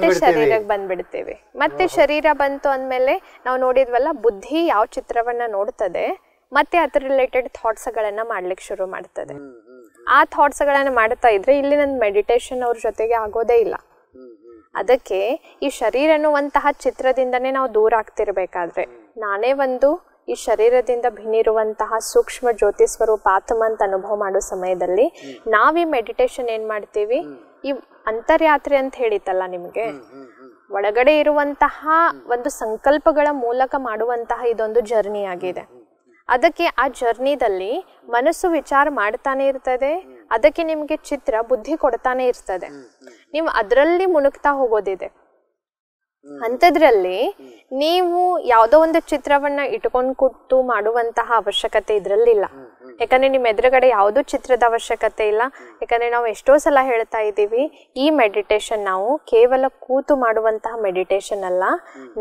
ಬಂದ್ಬಿಡ್ತೇವೆ. ಮತ್ತೆ ಶರೀರ ಬಂತು ಅಂದ್ಮೇಲೆ ನಾವು ನೋಡಿದ್ವಲ್ಲ, ಬುದ್ಧಿ ಯಾವ ಚಿತ್ರವನ್ನ ನೋಡ್ತದೆ ಮತ್ತೆ ಅದ್ರ ರಿಲೇಟೆಡ್ ಥಾಟ್ಸ್ ಗಳನ್ನ ಮಾಡ್ಲಿಕ್ಕೆ ಶುರು ಮಾಡ್ತದೆ. ಆ ಥಾಟ್ಸ್ ಗಳನ್ನ ಮಾಡ್ತಾ ಇದ್ರೆ ಇಲ್ಲಿ ನನ್ನ ಮೆಡಿಟೇಷನ್ ಅವ್ರ ಜೊತೆಗೆ ಆಗೋದೇ ಇಲ್ಲ. ಅದಕ್ಕೆ ಈ ಶರೀರ ಅನ್ನುವಂತಹ ಚಿತ್ರದಿಂದನೇ ನಾವು ದೂರ ಆಗ್ತಿರ್ಬೇಕಾದ್ರೆ, ನಾನೇ ಒಂದು ಈ ಶರೀರದಿಂದ ಭಿನ್ನಿರುವಂತಹ ಸೂಕ್ಷ್ಮ ಜ್ಯೋತಿ ಸ್ವರೂಪ ಆತ್ಮ ಅಂತ ಅನುಭವ ಮಾಡೋ ಸಮಯದಲ್ಲಿ ನಾವೀ ಮೆಡಿಟೇಷನ್ ಏನ್ ಮಾಡ್ತೀವಿ, ಈ ಅಂತರ್ಯಾತ್ರೆ ಅಂತ ಹೇಳಿತಲ್ಲ ನಿಮ್ಗೆ, ಒಳಗಡೆ ಇರುವಂತಹ ಒಂದು ಸಂಕಲ್ಪಗಳ ಮೂಲಕ ಮಾಡುವಂತಹ ಇದೊಂದು ಜರ್ನಿ ಆಗಿದೆ. ಅದಕ್ಕೆ ಆ ಜರ್ನಿದಲ್ಲಿ ಮನಸ್ಸು ವಿಚಾರ ಮಾಡ್ತಾನೆ ಇರ್ತದೆ, ಅದಕ್ಕೆ ನಿಮಗೆ ಚಿತ್ರ ಬುದ್ಧಿ ಕೊಡ್ತಾನೆ ಇರ್ತದೆ. ನೀವು ಅದರಲ್ಲಿ ಮುಣುಕ್ತಾ ಹೋಗೋದಿದೆ. ಅಂಥದ್ರಲ್ಲಿ ನೀವು ಯಾವುದೋ ಒಂದು ಚಿತ್ರವನ್ನ ಇಟ್ಕೊಂಡು ಕೂತು ಮಾಡುವಂತಹ ಅವಶ್ಯಕತೆ ಇದ್ರಲ್ಲಿಲ್ಲ. ಯಾಕಂದ್ರೆ ನಿಮ್ಮ ಎದುರುಗಡೆ ಯಾವುದೂ ಚಿತ್ರದ ಅವಶ್ಯಕತೆ ಇಲ್ಲ. ಯಾಕಂದ್ರೆ ನಾವು ಎಷ್ಟೋ ಸಲ ಹೇಳ್ತಾ ಇದ್ದೀವಿ, ಈ ಮೆಡಿಟೇಷನ್ ನಾವು ಕೇವಲ ಕೂತು ಮಾಡುವಂತಹ ಮೆಡಿಟೇಷನ್ ಅಲ್ಲ,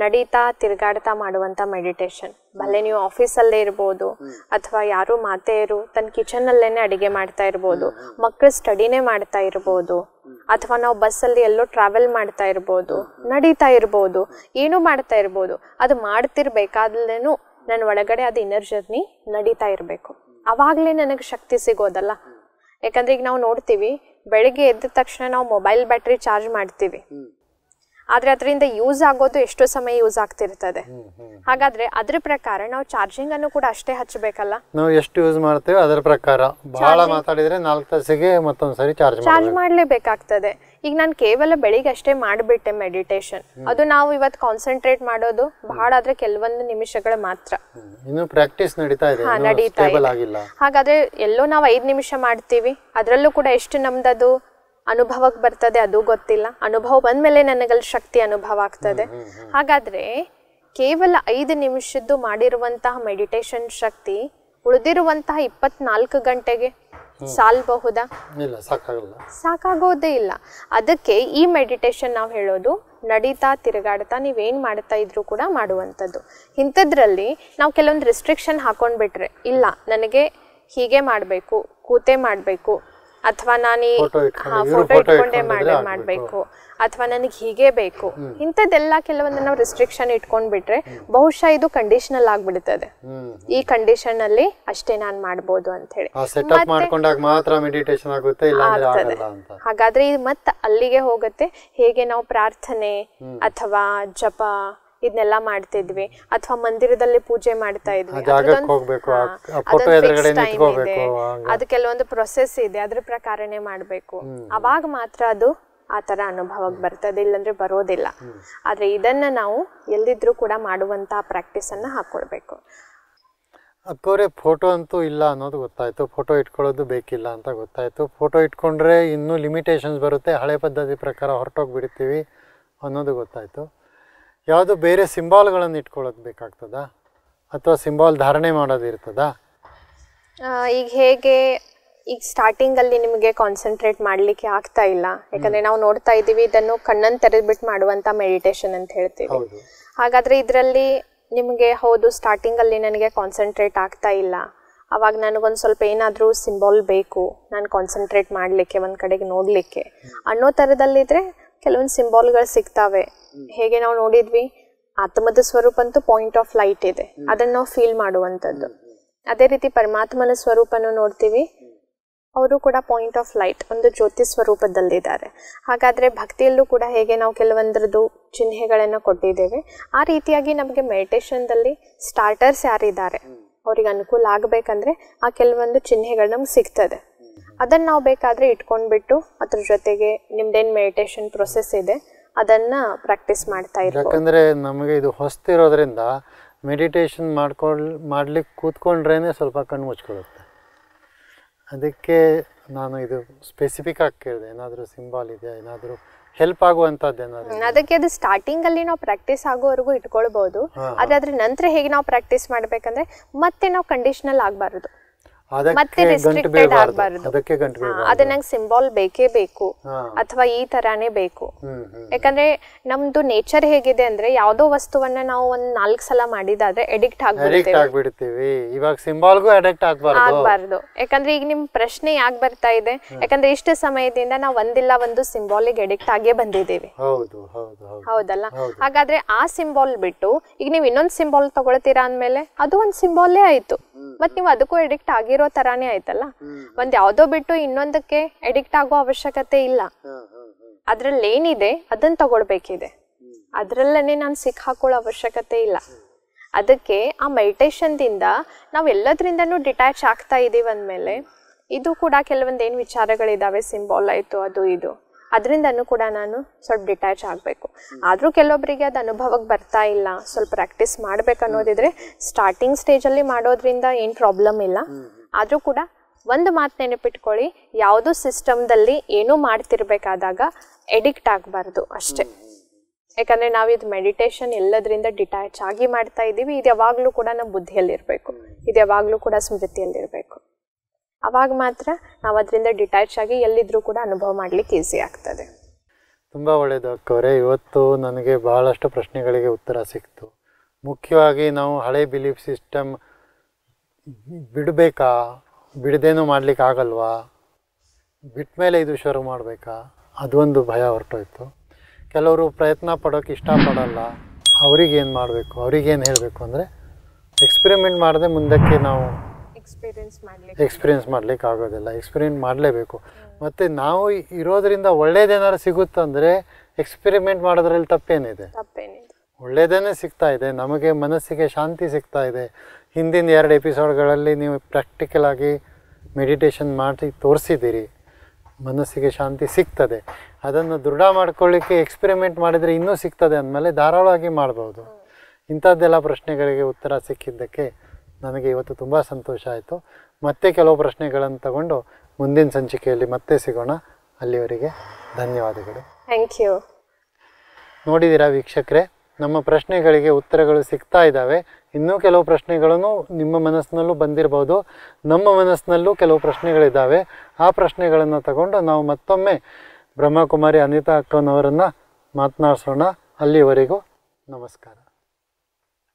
ನಡೀತಾ ತಿರುಗಾಡ್ತಾ ಮಾಡುವಂತಹ ಮೆಡಿಟೇಷನ್. ಭಲೆ ನೀವು ಆಫೀಸಲ್ಲೇ ಇರ್ಬೋದು, ಅಥವಾ ಯಾರು ಮಾತೆಯರು ತನ್ನ ಕಿಚನಲ್ಲೇನೆ ಅಡಿಗೆ ಮಾಡ್ತಾ ಇರ್ಬೋದು, ಮಕ್ಕಳು ಸ್ಟಡಿನೇ ಮಾಡ್ತಾ ಇರ್ಬೋದು, ಅಥವಾ ನಾವು ಬಸ್ಸಲ್ಲಿ ಎಲ್ಲೋ ಟ್ರಾವೆಲ್ ಮಾಡ್ತಾ ಇರ್ಬೋದು, ನಡೀತಾ ಇರ್ಬೋದು, ಏನೂ ಮಾಡ್ತಾ ಇರ್ಬೋದು. ಅದು ಮಾಡ್ತಿರ್ಬೇಕಾದ್ಲೇನು ನನ್ನ ಒಳಗಡೆ ಅದು ಇನ್ನರ್ ಜರ್ನಿ ನಡೀತಾ ಇರಬೇಕು. ಅವಾಗಲೇ ನನಗೆ ಶಕ್ತಿ ಸಿಗೋದಲ್ಲ. ಯಾಕಂದ್ರೆ ಈಗ ನಾವು ನೋಡ್ತೀವಿ, ಬೆಳಿಗ್ಗೆ ಎದ್ದ ತಕ್ಷಣ ನಾವು ಮೊಬೈಲ್ ಬ್ಯಾಟ್ರಿ ಚಾರ್ಜ್ ಮಾಡ್ತೀವಿ. ಆದರೆ ಅದರಿಂದ ಯೂಸ್ ಆಗೋದು ಎಷ್ಟು ಸಮಯ ಯೂಸ್ ಆಗ್ತಿರ್ತದೆ. ಹಾಗಾದ್ರೆ ಅದ್ರ ಪ್ರಕಾರ ನಾವು ಚಾರ್ಜಿಂಗ್ ಅನ್ನು ಕೂಡ ಅಷ್ಟೇ ಹಚ್ಚಬೇಕಲ್ಲ. ನಾವು ಎಷ್ಟು ಯೂಸ್ ಮಾಡ್ತೇವೆ ಅದರ ಪ್ರಕಾರ. ಬಹಳ ಮಾತಾಡಿದ್ರೆ 4 ತಾಸಿಗೆ ಮತ್ತೊಂದ್ಸರಿ ಚಾರ್ಜ್ ಮಾಡಲೇಬೇಕಾಗ್ತದೆ. ಈಗ ನಾನು ಕೇವಲ ಬೆಳಿಗ್ಗೆ ಅಷ್ಟೇ ಮಾಡಿಬಿಟ್ಟೆ ಮೆಡಿಟೇಷನ್, ಅದು ನಾವು ಇವತ್ತು ಕಾನ್ಸಂಟ್ರೇಟ್ ಮಾಡೋದು ಬಹಳ ಆದ್ರೆ ಕೆಲವೊಂದು ನಿಮಿಷಗಳು ಮಾತ್ರ. ಇನ್ನು ಪ್ರಾಕ್ಟೀಸ್ ನಡೀತಾ ಇದೆ, ಹಾಗಾದ್ರೆ ಎಲ್ಲೋ ನಾವು 5 ನಿಮಿಷ ಮಾಡ್ತೀವಿ, ಅದರಲ್ಲೂ ಕೂಡ ಎಷ್ಟು ನಮ್ದದು ಅನುಭವಕ್ಕೆ ಬರ್ತದೆ ಅದು ಗೊತ್ತಿಲ್ಲ. ಅನುಭವ ಬಂದ್ಮೇಲೆ ನನಗಲ್ಲಿ ಶಕ್ತಿ ಅನುಭವ ಆಗ್ತದೆ. ಹಾಗಾದ್ರೆ ಕೇವಲ 5 ನಿಮಿಷದ್ದು ಮಾಡಿರುವಂತಹ ಮೆಡಿಟೇಷನ್ ಶಕ್ತಿ ಉಳಿದಿರುವಂತಹ 24 ಗಂಟೆಗೆ ಸಾಲ್ಬಹುದಾ? ಸಾಕಾಗೋದೇ ಇಲ್ಲ. ಅದಕ್ಕೆ ಈ ಮೆಡಿಟೇಷನ್ ನಾವು ಹೇಳೋದು ನಡೀತಾ ತಿರುಗಾಡ್ತಾ ನೀವೇನು ಮಾಡ್ತಾ ಇದ್ರೂ ಕೂಡ ಮಾಡುವಂಥದ್ದು. ಇಂಥದ್ರಲ್ಲಿ ನಾವು ಕೆಲವೊಂದು ರಿಸ್ಟ್ರಿಕ್ಷನ್ ಹಾಕೊಂಡ್ಬಿಟ್ರೆ, ಇಲ್ಲ ನನಗೆ ಹೀಗೆ ಮಾಡಬೇಕು, ಕೂತೆ ಮಾಡಬೇಕು, ಅಥವಾ ನಾನು ಫೋಟೋ ಇಟ್ಕೊಂಡೇ ಮಾಡಬೇಕು, ಅಥವಾ ನನಗೆ ಹೀಗೆ ಬೇಕು, ಇಂಥದ್ದೆಲ್ಲ ಕೆಲವೊಂದು ನಾವು ರಿಸ್ಟ್ರಿಕ್ಷನ್ ಇಟ್ಕೊಂಡ್ಬಿಟ್ರೆ ಬಹುಶಃ ಇದು ಕಂಡೀಷನಲ್ ಆಗ್ಬಿಡ್ತದೆ. ಈ ಕಂಡೀಷನ್ ಅಲ್ಲಿ ಅಷ್ಟೇ ನಾನು ಮಾಡ್ಬೋದು ಅಂತ ಹೇಳಿ ಆಗ್ತದೆ. ಹಾಗಾದ್ರೆ ಇದು ಮತ್ತೆ ಅಲ್ಲಿಗೆ ಹೋಗುತ್ತೆ. ಹೇಗೆ ನಾವು ಪ್ರಾರ್ಥನೆ ಅಥವಾ ಜಪ ಇದನ್ನೆಲ್ಲ ಮಾಡ್ತಿದ್ವಿ, ಅಥವಾ ಮಂದಿರದಲ್ಲಿ ಪೂಜೆ ಮಾಡ್ತಾ ಇದ್ವಿ, ಅದು ಕೆಲವೊಂದು ಪ್ರೊಸೆಸ್ ಇದೆ, ಅದ್ರ ಪ್ರಕಾರನೇ ಮಾಡ್ಬೇಕು. ಅವಾಗ ಮಾತ್ರ ಅದು ಆ ತರ ಅನುಭವಕ್ಕೆ ಬರ್ತದೆ, ಇಲ್ಲಾಂದ್ರೆ ಬರೋದಿಲ್ಲ. ಆದ್ರೆ ಇದನ್ನ ನಾವು ಎಲ್ಲಿದ್ರೂ ಕೂಡ ಮಾಡುವಂತಹ ಪ್ರಾಕ್ಟೀಸ್ ಅನ್ನ ಹಾಕೊಳ್ಬೇಕು. ಅಕ್ಕವ್ರೆ, ಫೋಟೋ ಅಂತೂ ಇಲ್ಲ ಅನ್ನೋದು ಗೊತ್ತಾಯ್ತು, ಫೋಟೋ ಇಟ್ಕೊಳ್ಳೋದು ಬೇಕಿಲ್ಲ ಅಂತ ಗೊತ್ತಾಯ್ತು. ಫೋಟೋ ಇಟ್ಕೊಂಡ್ರೆ ಇನ್ನೂ ಲಿಮಿಟೇಷನ್ಸ್ ಬರುತ್ತೆ, ಹಳೆ ಪದ್ಧತಿ ಪ್ರಕಾರ ಹೊರಟೋಗ್ಬಿಡ್ತೀವಿ ಅನ್ನೋದು ಗೊತ್ತಾಯ್ತು. ಯಾವುದು ಬೇರೆ ಸಿಂಬಾಲ್ಗಳನ್ನು ಇಟ್ಕೊಳ್ಳೋದು ಬೇಕಾಗ್ತದಾ, ಅಥವಾ ಸಿಂಬಾಲ್ ಧಾರಣೆ ಮಾಡೋದು ಇರ್ತದಾ? ಈಗ ಹೇಗೆ ಈಗ ಸ್ಟಾರ್ಟಿಂಗ್ ಅಲ್ಲಿ ನಿಮಗೆ ಕಾನ್ಸಂಟ್ರೇಟ್ ಮಾಡ್ಲಿಕ್ಕೆ ಆಗ್ತಾ ಇಲ್ಲ, ಯಾಕಂದ್ರೆ ನಾವು ನೋಡ್ತಾ ಇದೀವಿ ಇದನ್ನು ಕಣ್ಣನ್ನು ತೆರೆದ್ಬಿಟ್ಟು ಮಾಡುವಂತ ಮೆಡಿಟೇಷನ್ ಅಂತ ಹೇಳ್ತೀವಿ. ಹಾಗಾದ್ರೆ ಇದರಲ್ಲಿ ನಿಮಗೆ ಹೌದು ಸ್ಟಾರ್ಟಿಂಗ್ ಅಲ್ಲಿ ನನಗೆ ಕಾನ್ಸಂಟ್ರೇಟ್ ಆಗ್ತಾ ಇಲ್ಲ, ಅವಾಗ ನನಗೊಂದು ಸ್ವಲ್ಪ ಏನಾದರೂ ಸಿಂಬಾಲ್ ಬೇಕು ನಾನು ಕಾನ್ಸಂಟ್ರೇಟ್ ಮಾಡಲಿಕ್ಕೆ, ಒಂದು ಕಡೆಗೆ ನೋಡಲಿಕ್ಕೆ ಅನ್ನೋ ಥರದಲ್ಲಿದ್ರೆ ಕೆಲವೊಂದು ಸಿಂಬಾಲ್ಗಳು ಸಿಗ್ತಾವೆ. ಹೇಗೆ ನಾವು ನೋಡಿದ್ವಿ, ಆತ್ಮದ ಸ್ವರೂಪ ಅಂತೂ ಪಾಯಿಂಟ್ ಆಫ್ ಲೈಟ್ ಇದೆ, ಅದನ್ನು ನಾವು ಫೀಲ್ ಮಾಡುವಂಥದ್ದು. ಅದೇ ರೀತಿ ಪರಮಾತ್ಮನ ಸ್ವರೂಪನೂ ನೋಡ್ತೀವಿ, ಅವರು ಕೂಡ ಪಾಯಿಂಟ್ ಆಫ್ ಲೈಟ್, ಒಂದು ಜ್ಯೋತಿ ಸ್ವರೂಪದಲ್ಲಿದ್ದಾರೆ. ಹಾಗಾದರೆ ಭಕ್ತಿಯಲ್ಲೂ ಕೂಡ ಹೇಗೆ ನಾವು ಕೆಲವೊಂದರದ್ದು ಚಿಹ್ನೆಗಳನ್ನು ಕೊಟ್ಟಿದ್ದೇವೆ, ಆ ರೀತಿಯಾಗಿ ನಮಗೆ ಮೆಡಿಟೇಷನ್ದಲ್ಲಿ ಸ್ಟಾರ್ಟರ್ಸ್ ಯಾರಿದ್ದಾರೆ ಅವ್ರಿಗೆ ಅನುಕೂಲ ಆಗಬೇಕಂದ್ರೆ ಆ ಕೆಲವೊಂದು ಚಿಹ್ನೆಗಳು ನಮ್ಗೆ ಸಿಗ್ತದೆ. ಅದನ್ನು ನಾವು ಬೇಕಾದರೆ ಇಟ್ಕೊಂಡ್ಬಿಟ್ಟು ಅದ್ರ ಜೊತೆಗೆ ನಿಮ್ದೇನು ಮೆಡಿಟೇಷನ್ ಪ್ರೊಸೆಸ್ ಇದೆ ಅದನ್ನ ಪ್ರಾಕ್ಟೀಸ್ ಮಾಡ್ತಾ ಇರ್ಬೋದು. ಯಾಕಂದರೆ ನಮಗೆ ಇದು ಹೊಸ್ತಿರೋದ್ರಿಂದ ಮೆಡಿಟೇಷನ್ ಮಾಡ್ಲಿಕ್ಕೆ ಕೂತ್ಕೊಂಡ್ರೇನೆ ಸ್ವಲ್ಪ ಕಣ್ಣು ಮುಚ್ಕೊಳ್ಳುತ್ತೆ. ಅದಕ್ಕೆ ನಾನು ಇದು ಸ್ಪೆಸಿಫಿಕ್ ಆಗಿ ಕೇಳಿದೆ, ಏನಾದರೂ ಸಿಂಬಾಲ್ ಇದೆಯಾ, ಏನಾದರೂ ಹೆಲ್ಪ್ ಆಗುವಂಥದ್ದು ಏನಾದರೂ? ಅದಕ್ಕೆ ಅದು ಸ್ಟಾರ್ಟಿಂಗ್ ಅಲ್ಲಿ ನಾವು ಪ್ರಾಕ್ಟೀಸ್ ಆಗೋವರೆಗೂ ಇಟ್ಕೊಳ್ಬಹುದು. ಆದ್ರೆ ಅದ್ರ ನಂತರ ಹೇಗೆ ನಾವು ಪ್ರಾಕ್ಟೀಸ್ ಮಾಡ್ಬೇಕಂದ್ರೆ ಮತ್ತೆ ನಾವು ಕಂಡೀಷನಲ್ ಆಗಬಾರದು, ಮತ್ತೆ ರೆಸ್ಟ್ರಿಕ್ಟೆಡ್ ಆಗಬಾರದು. ಅದ ನಂಗೆ ಸಿಂಬಾಲ್ ಬೇಕೇ ಬೇಕು ಅಥವಾ ಈ ತರಾನೇ ಬೇಕು. ಯಾಕಂದ್ರೆ ನಮ್ದು ನೇಚರ್ ಹೇಗಿದೆ ಅಂದ್ರೆ ಯಾವ್ದೋ ವಸ್ತುವನ್ನ ನಾವು ಒಂದ್ 4 ಸಲ ಮಾಡಿದಾದ್ರೆ ಎಡಿಕ್ಟ್ ಆಗ್ಬಿಡ್ತೀವಿ. ಇವಾಗ ಸಿಂಬಾಲ್ಗೂ ಅಡಿಕ್ಟ್ ಆಗ್ಬಾರ್ದು. ಯಾಕಂದ್ರೆ ಈಗ ನಿಮ್ ಪ್ರಶ್ನೆ ಯಾಕೆ ಬರ್ತಾ ಇದೆ, ಯಾಕಂದ್ರೆ ಇಷ್ಟು ಸಮಯದಿಂದ ನಾವು ಒಂದಿಲ್ಲ ಒಂದು ಸಿಂಬಾಲಿಗೆ ಎಡಿಕ್ಟ್ ಆಗೇ ಬಂದಿದ್ದೀವಿ, ಹೌದಲ್ಲ? ಹಾಗಾದ್ರೆ ಆ ಸಿಂಬಾಲ್ ಬಿಟ್ಟು ಈಗ ನೀವು ಇನ್ನೊಂದು ಸಿಂಬಾಲ್ ತಗೊಳ್ತೀರಾ ಅಂದ್ಮೇಲೆ ಅದು ಒಂದ್ ಸಿಂಬಾಲೇ ಆಯ್ತು, ಮತ್ ನೀವು ಅದಕ್ಕೂ ಎಡಿಕ್ಟ್ ಆಗಿರೋ ತರಾನೇ ಆಯ್ತಲ್ಲ. ಒಂದ್ ಯಾವ್ದೋ ಬಿಟ್ಟು ಇನ್ನೊಂದಕ್ಕೆ ಎಡಿಕ್ಟ್ ಆಗೋ ಅವಶ್ಯಕತೆ ಇಲ್ಲ. ಅದ್ರಲ್ಲಿ ಏನಿದೆ ಅದನ್ನ ತಗೊಳ್ಬೇಕಿದೆ, ಅದ್ರಲ್ಲೇ ನಾನು ಸಿಕ್ ಹಾಕೊಳ್ಳೋ ಅವಶ್ಯಕತೆ ಇಲ್ಲ. ಅದಕ್ಕೆ ಆ ಮೆಡಿಟೇಷನ್ ದಿಂದ ನಾವ್ ಎಲ್ಲದ್ರಿಂದನೂ ಡಿಟ್ಯಾಚ್ ಆಗ್ತಾ ಇದೀವಿ ಅಂದ್ಮೇಲೆ ಇದು ಕೂಡ ಕೆಲವೊಂದು ಏನ್ ವಿಚಾರಗಳಿದಾವೆ, ಸಿಂಬಾಲ್ ಆಯ್ತು ಅದು ಇದು, ಅದರಿಂದನೂ ಕೂಡ ನಾನು ಸ್ವಲ್ಪ ಡಿಟ್ಯಾಚ್ ಆಗಬೇಕು. ಆದರೂ ಕೆಲವೊಬ್ಬರಿಗೆ ಅದು ಅನುಭವಕ್ಕೆ ಬರ್ತಾ ಇಲ್ಲ, ಸ್ವಲ್ಪ ಪ್ರಾಕ್ಟೀಸ್ ಮಾಡ್ಬೇಕು ಅನ್ನೋದಿದ್ರೆ ಸ್ಟಾರ್ಟಿಂಗ್ ಸ್ಟೇಜಲ್ಲಿ ಮಾಡೋದ್ರಿಂದ ಏನು ಪ್ರಾಬ್ಲಮ್ ಇಲ್ಲ. ಆದರೂ ಕೂಡ ಒಂದು ಮಾತು ನೆನಪಿಟ್ಕೊಳ್ಳಿ, ಯಾವುದೋ ಸಿಸ್ಟಮ್ದಲ್ಲಿ ಏನೂ ಮಾಡ್ತಿರ್ಬೇಕಾದಾಗ ಎಡಿಕ್ಟ್ ಆಗಬಾರ್ದು ಅಷ್ಟೇ. ಯಾಕಂದರೆ ನಾವು ಇದು ಮೆಡಿಟೇಷನ್ ಎಲ್ಲದರಿಂದ ಡಿಟ್ಯಾಚ್ ಆಗಿ ಮಾಡ್ತಾ ಇದ್ದೀವಿ. ಇದು ಯಾವಾಗಲೂ ಕೂಡ ನಮ್ಮ ಬುದ್ಧಿಯಲ್ಲಿರಬೇಕು, ಇದು ಯಾವಾಗಲೂ ಕೂಡ ಸ್ಮೃತಿಯಲ್ಲಿರಬೇಕು. ಅವಾಗ ಮಾತ್ರ ನಾವು ಅದರಿಂದ ಡಿಟ್ಯಾಚ್ ಆಗಿ ಎಲ್ಲಿದ್ರೂ ಕೂಡ ಅನುಭವ ಮಾಡಲಿಕ್ಕೆ ಈಸಿ ಆಗ್ತದೆ. ತುಂಬ ಒಳ್ಳೆಯದು ಅಕ್ಕವರೇ. ಇವತ್ತು ನನಗೆ ಬಹಳಷ್ಟು ಪ್ರಶ್ನೆಗಳಿಗೆ ಉತ್ತರ ಸಿಕ್ತು. ಮುಖ್ಯವಾಗಿ ನಾವು ಹಳೆ ಬಿಲೀಫ್ ಸಿಸ್ಟಮ್ ಬಿಡಬೇಕಾ, ಬಿಡದೇನೂ ಮಾಡ್ಲಿಕ್ಕೆ ಆಗಲ್ವಾ, ಬಿಟ್ಟ ಮೇಲೆ ಇದು ಶುರು ಮಾಡಬೇಕಾ, ಅದೊಂದು ಭಯ ಹೊರಟೋಯ್ತು. ಕೆಲವರು ಪ್ರಯತ್ನ ಪಡೋಕ್ಕೆ ಇಷ್ಟಪಡಲ್ಲ, ಅವ್ರಿಗೇನು ಮಾಡಬೇಕು, ಅವ್ರಿಗೇನು ಹೇಳಬೇಕು ಅಂದರೆ ಎಕ್ಸ್ಪೆರಿಮೆಂಟ್ ಮಾಡದೆ ಮುಂದಕ್ಕೆ ನಾವು ಎಕ್ಸ್ಪೀರಿಯೆನ್ಸ್ ಮಾಡ್ಲಿಕ್ಕೆ ಆಗೋದಿಲ್ಲ. ಎಕ್ಸ್ಪೀರಿಯೆನ್ಸ್ ಮಾಡಲೇಬೇಕು. ಮತ್ತು ನಾವು ಇರೋದರಿಂದ ಒಳ್ಳೇದೇನಾದ್ರು ಸಿಗುತ್ತಂದರೆ ಎಕ್ಸ್ಪೆರಿಮೆಂಟ್ ಮಾಡೋದ್ರಲ್ಲಿ ತಪ್ಪೇನಿದೆ? ತಪ್ಪೇನಿದೆ. ಒಳ್ಳೆಯದೇ ಸಿಗ್ತಾ ಇದೆ, ನಮಗೆ ಮನಸ್ಸಿಗೆ ಶಾಂತಿ ಸಿಗ್ತಾ ಇದೆ. ಹಿಂದಿನ 2 ಎಪಿಸೋಡ್ಗಳಲ್ಲಿ ನೀವು ಪ್ರಾಕ್ಟಿಕಲ್ ಆಗಿ ಮೆಡಿಟೇಷನ್ ಮಾಡಿ ತೋರಿಸಿದ್ದೀರಿ, ಮನಸ್ಸಿಗೆ ಶಾಂತಿ ಸಿಗ್ತದೆ. ಅದನ್ನು ದೃಢ ಮಾಡ್ಕೊಳ್ಳಿಕ್ಕೆ ಎಕ್ಸ್ಪೆರಿಮೆಂಟ್ ಮಾಡಿದರೆ ಇನ್ನೂ ಸಿಗ್ತದೆ ಅಂದಮೇಲೆ ಧಾರಾಳವಾಗಿ ಮಾಡ್ಬೋದು. ಇಂಥದ್ದೆಲ್ಲ ಪ್ರಶ್ನೆಗಳಿಗೆ ಉತ್ತರ ಸಿಕ್ಕಿದ್ದಕ್ಕೆ ನನಗೆ ಇವತ್ತು ತುಂಬ ಸಂತೋಷ ಆಯಿತು. ಮತ್ತೆ ಕೆಲವು ಪ್ರಶ್ನೆಗಳನ್ನು ತಗೊಂಡು ಮುಂದಿನ ಸಂಚಿಕೆಯಲ್ಲಿ ಮತ್ತೆ ಸಿಗೋಣ. ಅಲ್ಲಿವರೆಗೆ ಧನ್ಯವಾದಗಳು. Thank you. ನೋಡಿದ್ದೀರಾ ವೀಕ್ಷಕರೇ, ನಮ್ಮ ಪ್ರಶ್ನೆಗಳಿಗೆ ಉತ್ತರಗಳು ಸಿಗ್ತಾ ಇದ್ದಾವೆ. ಇನ್ನೂ ಕೆಲವು ಪ್ರಶ್ನೆಗಳನ್ನು ನಿಮ್ಮ ಮನಸ್ಸಿನಲ್ಲೂ ಬಂದಿರಬಹುದು, ನಮ್ಮ ಮನಸ್ಸಿನಲ್ಲೂ ಕೆಲವು ಪ್ರಶ್ನೆಗಳಿದ್ದಾವೆ. ಆ ಪ್ರಶ್ನೆಗಳನ್ನು ತಗೊಂಡು ನಾವು ಮತ್ತೊಮ್ಮೆ ಬ್ರಹ್ಮಕುಮಾರಿ ಅನಿತಾ ಅಕ್ಕನವರನ್ನು ಮಾತನಾಡಿಸೋಣ. ಅಲ್ಲಿವರೆಗೂ ನಮಸ್ಕಾರ.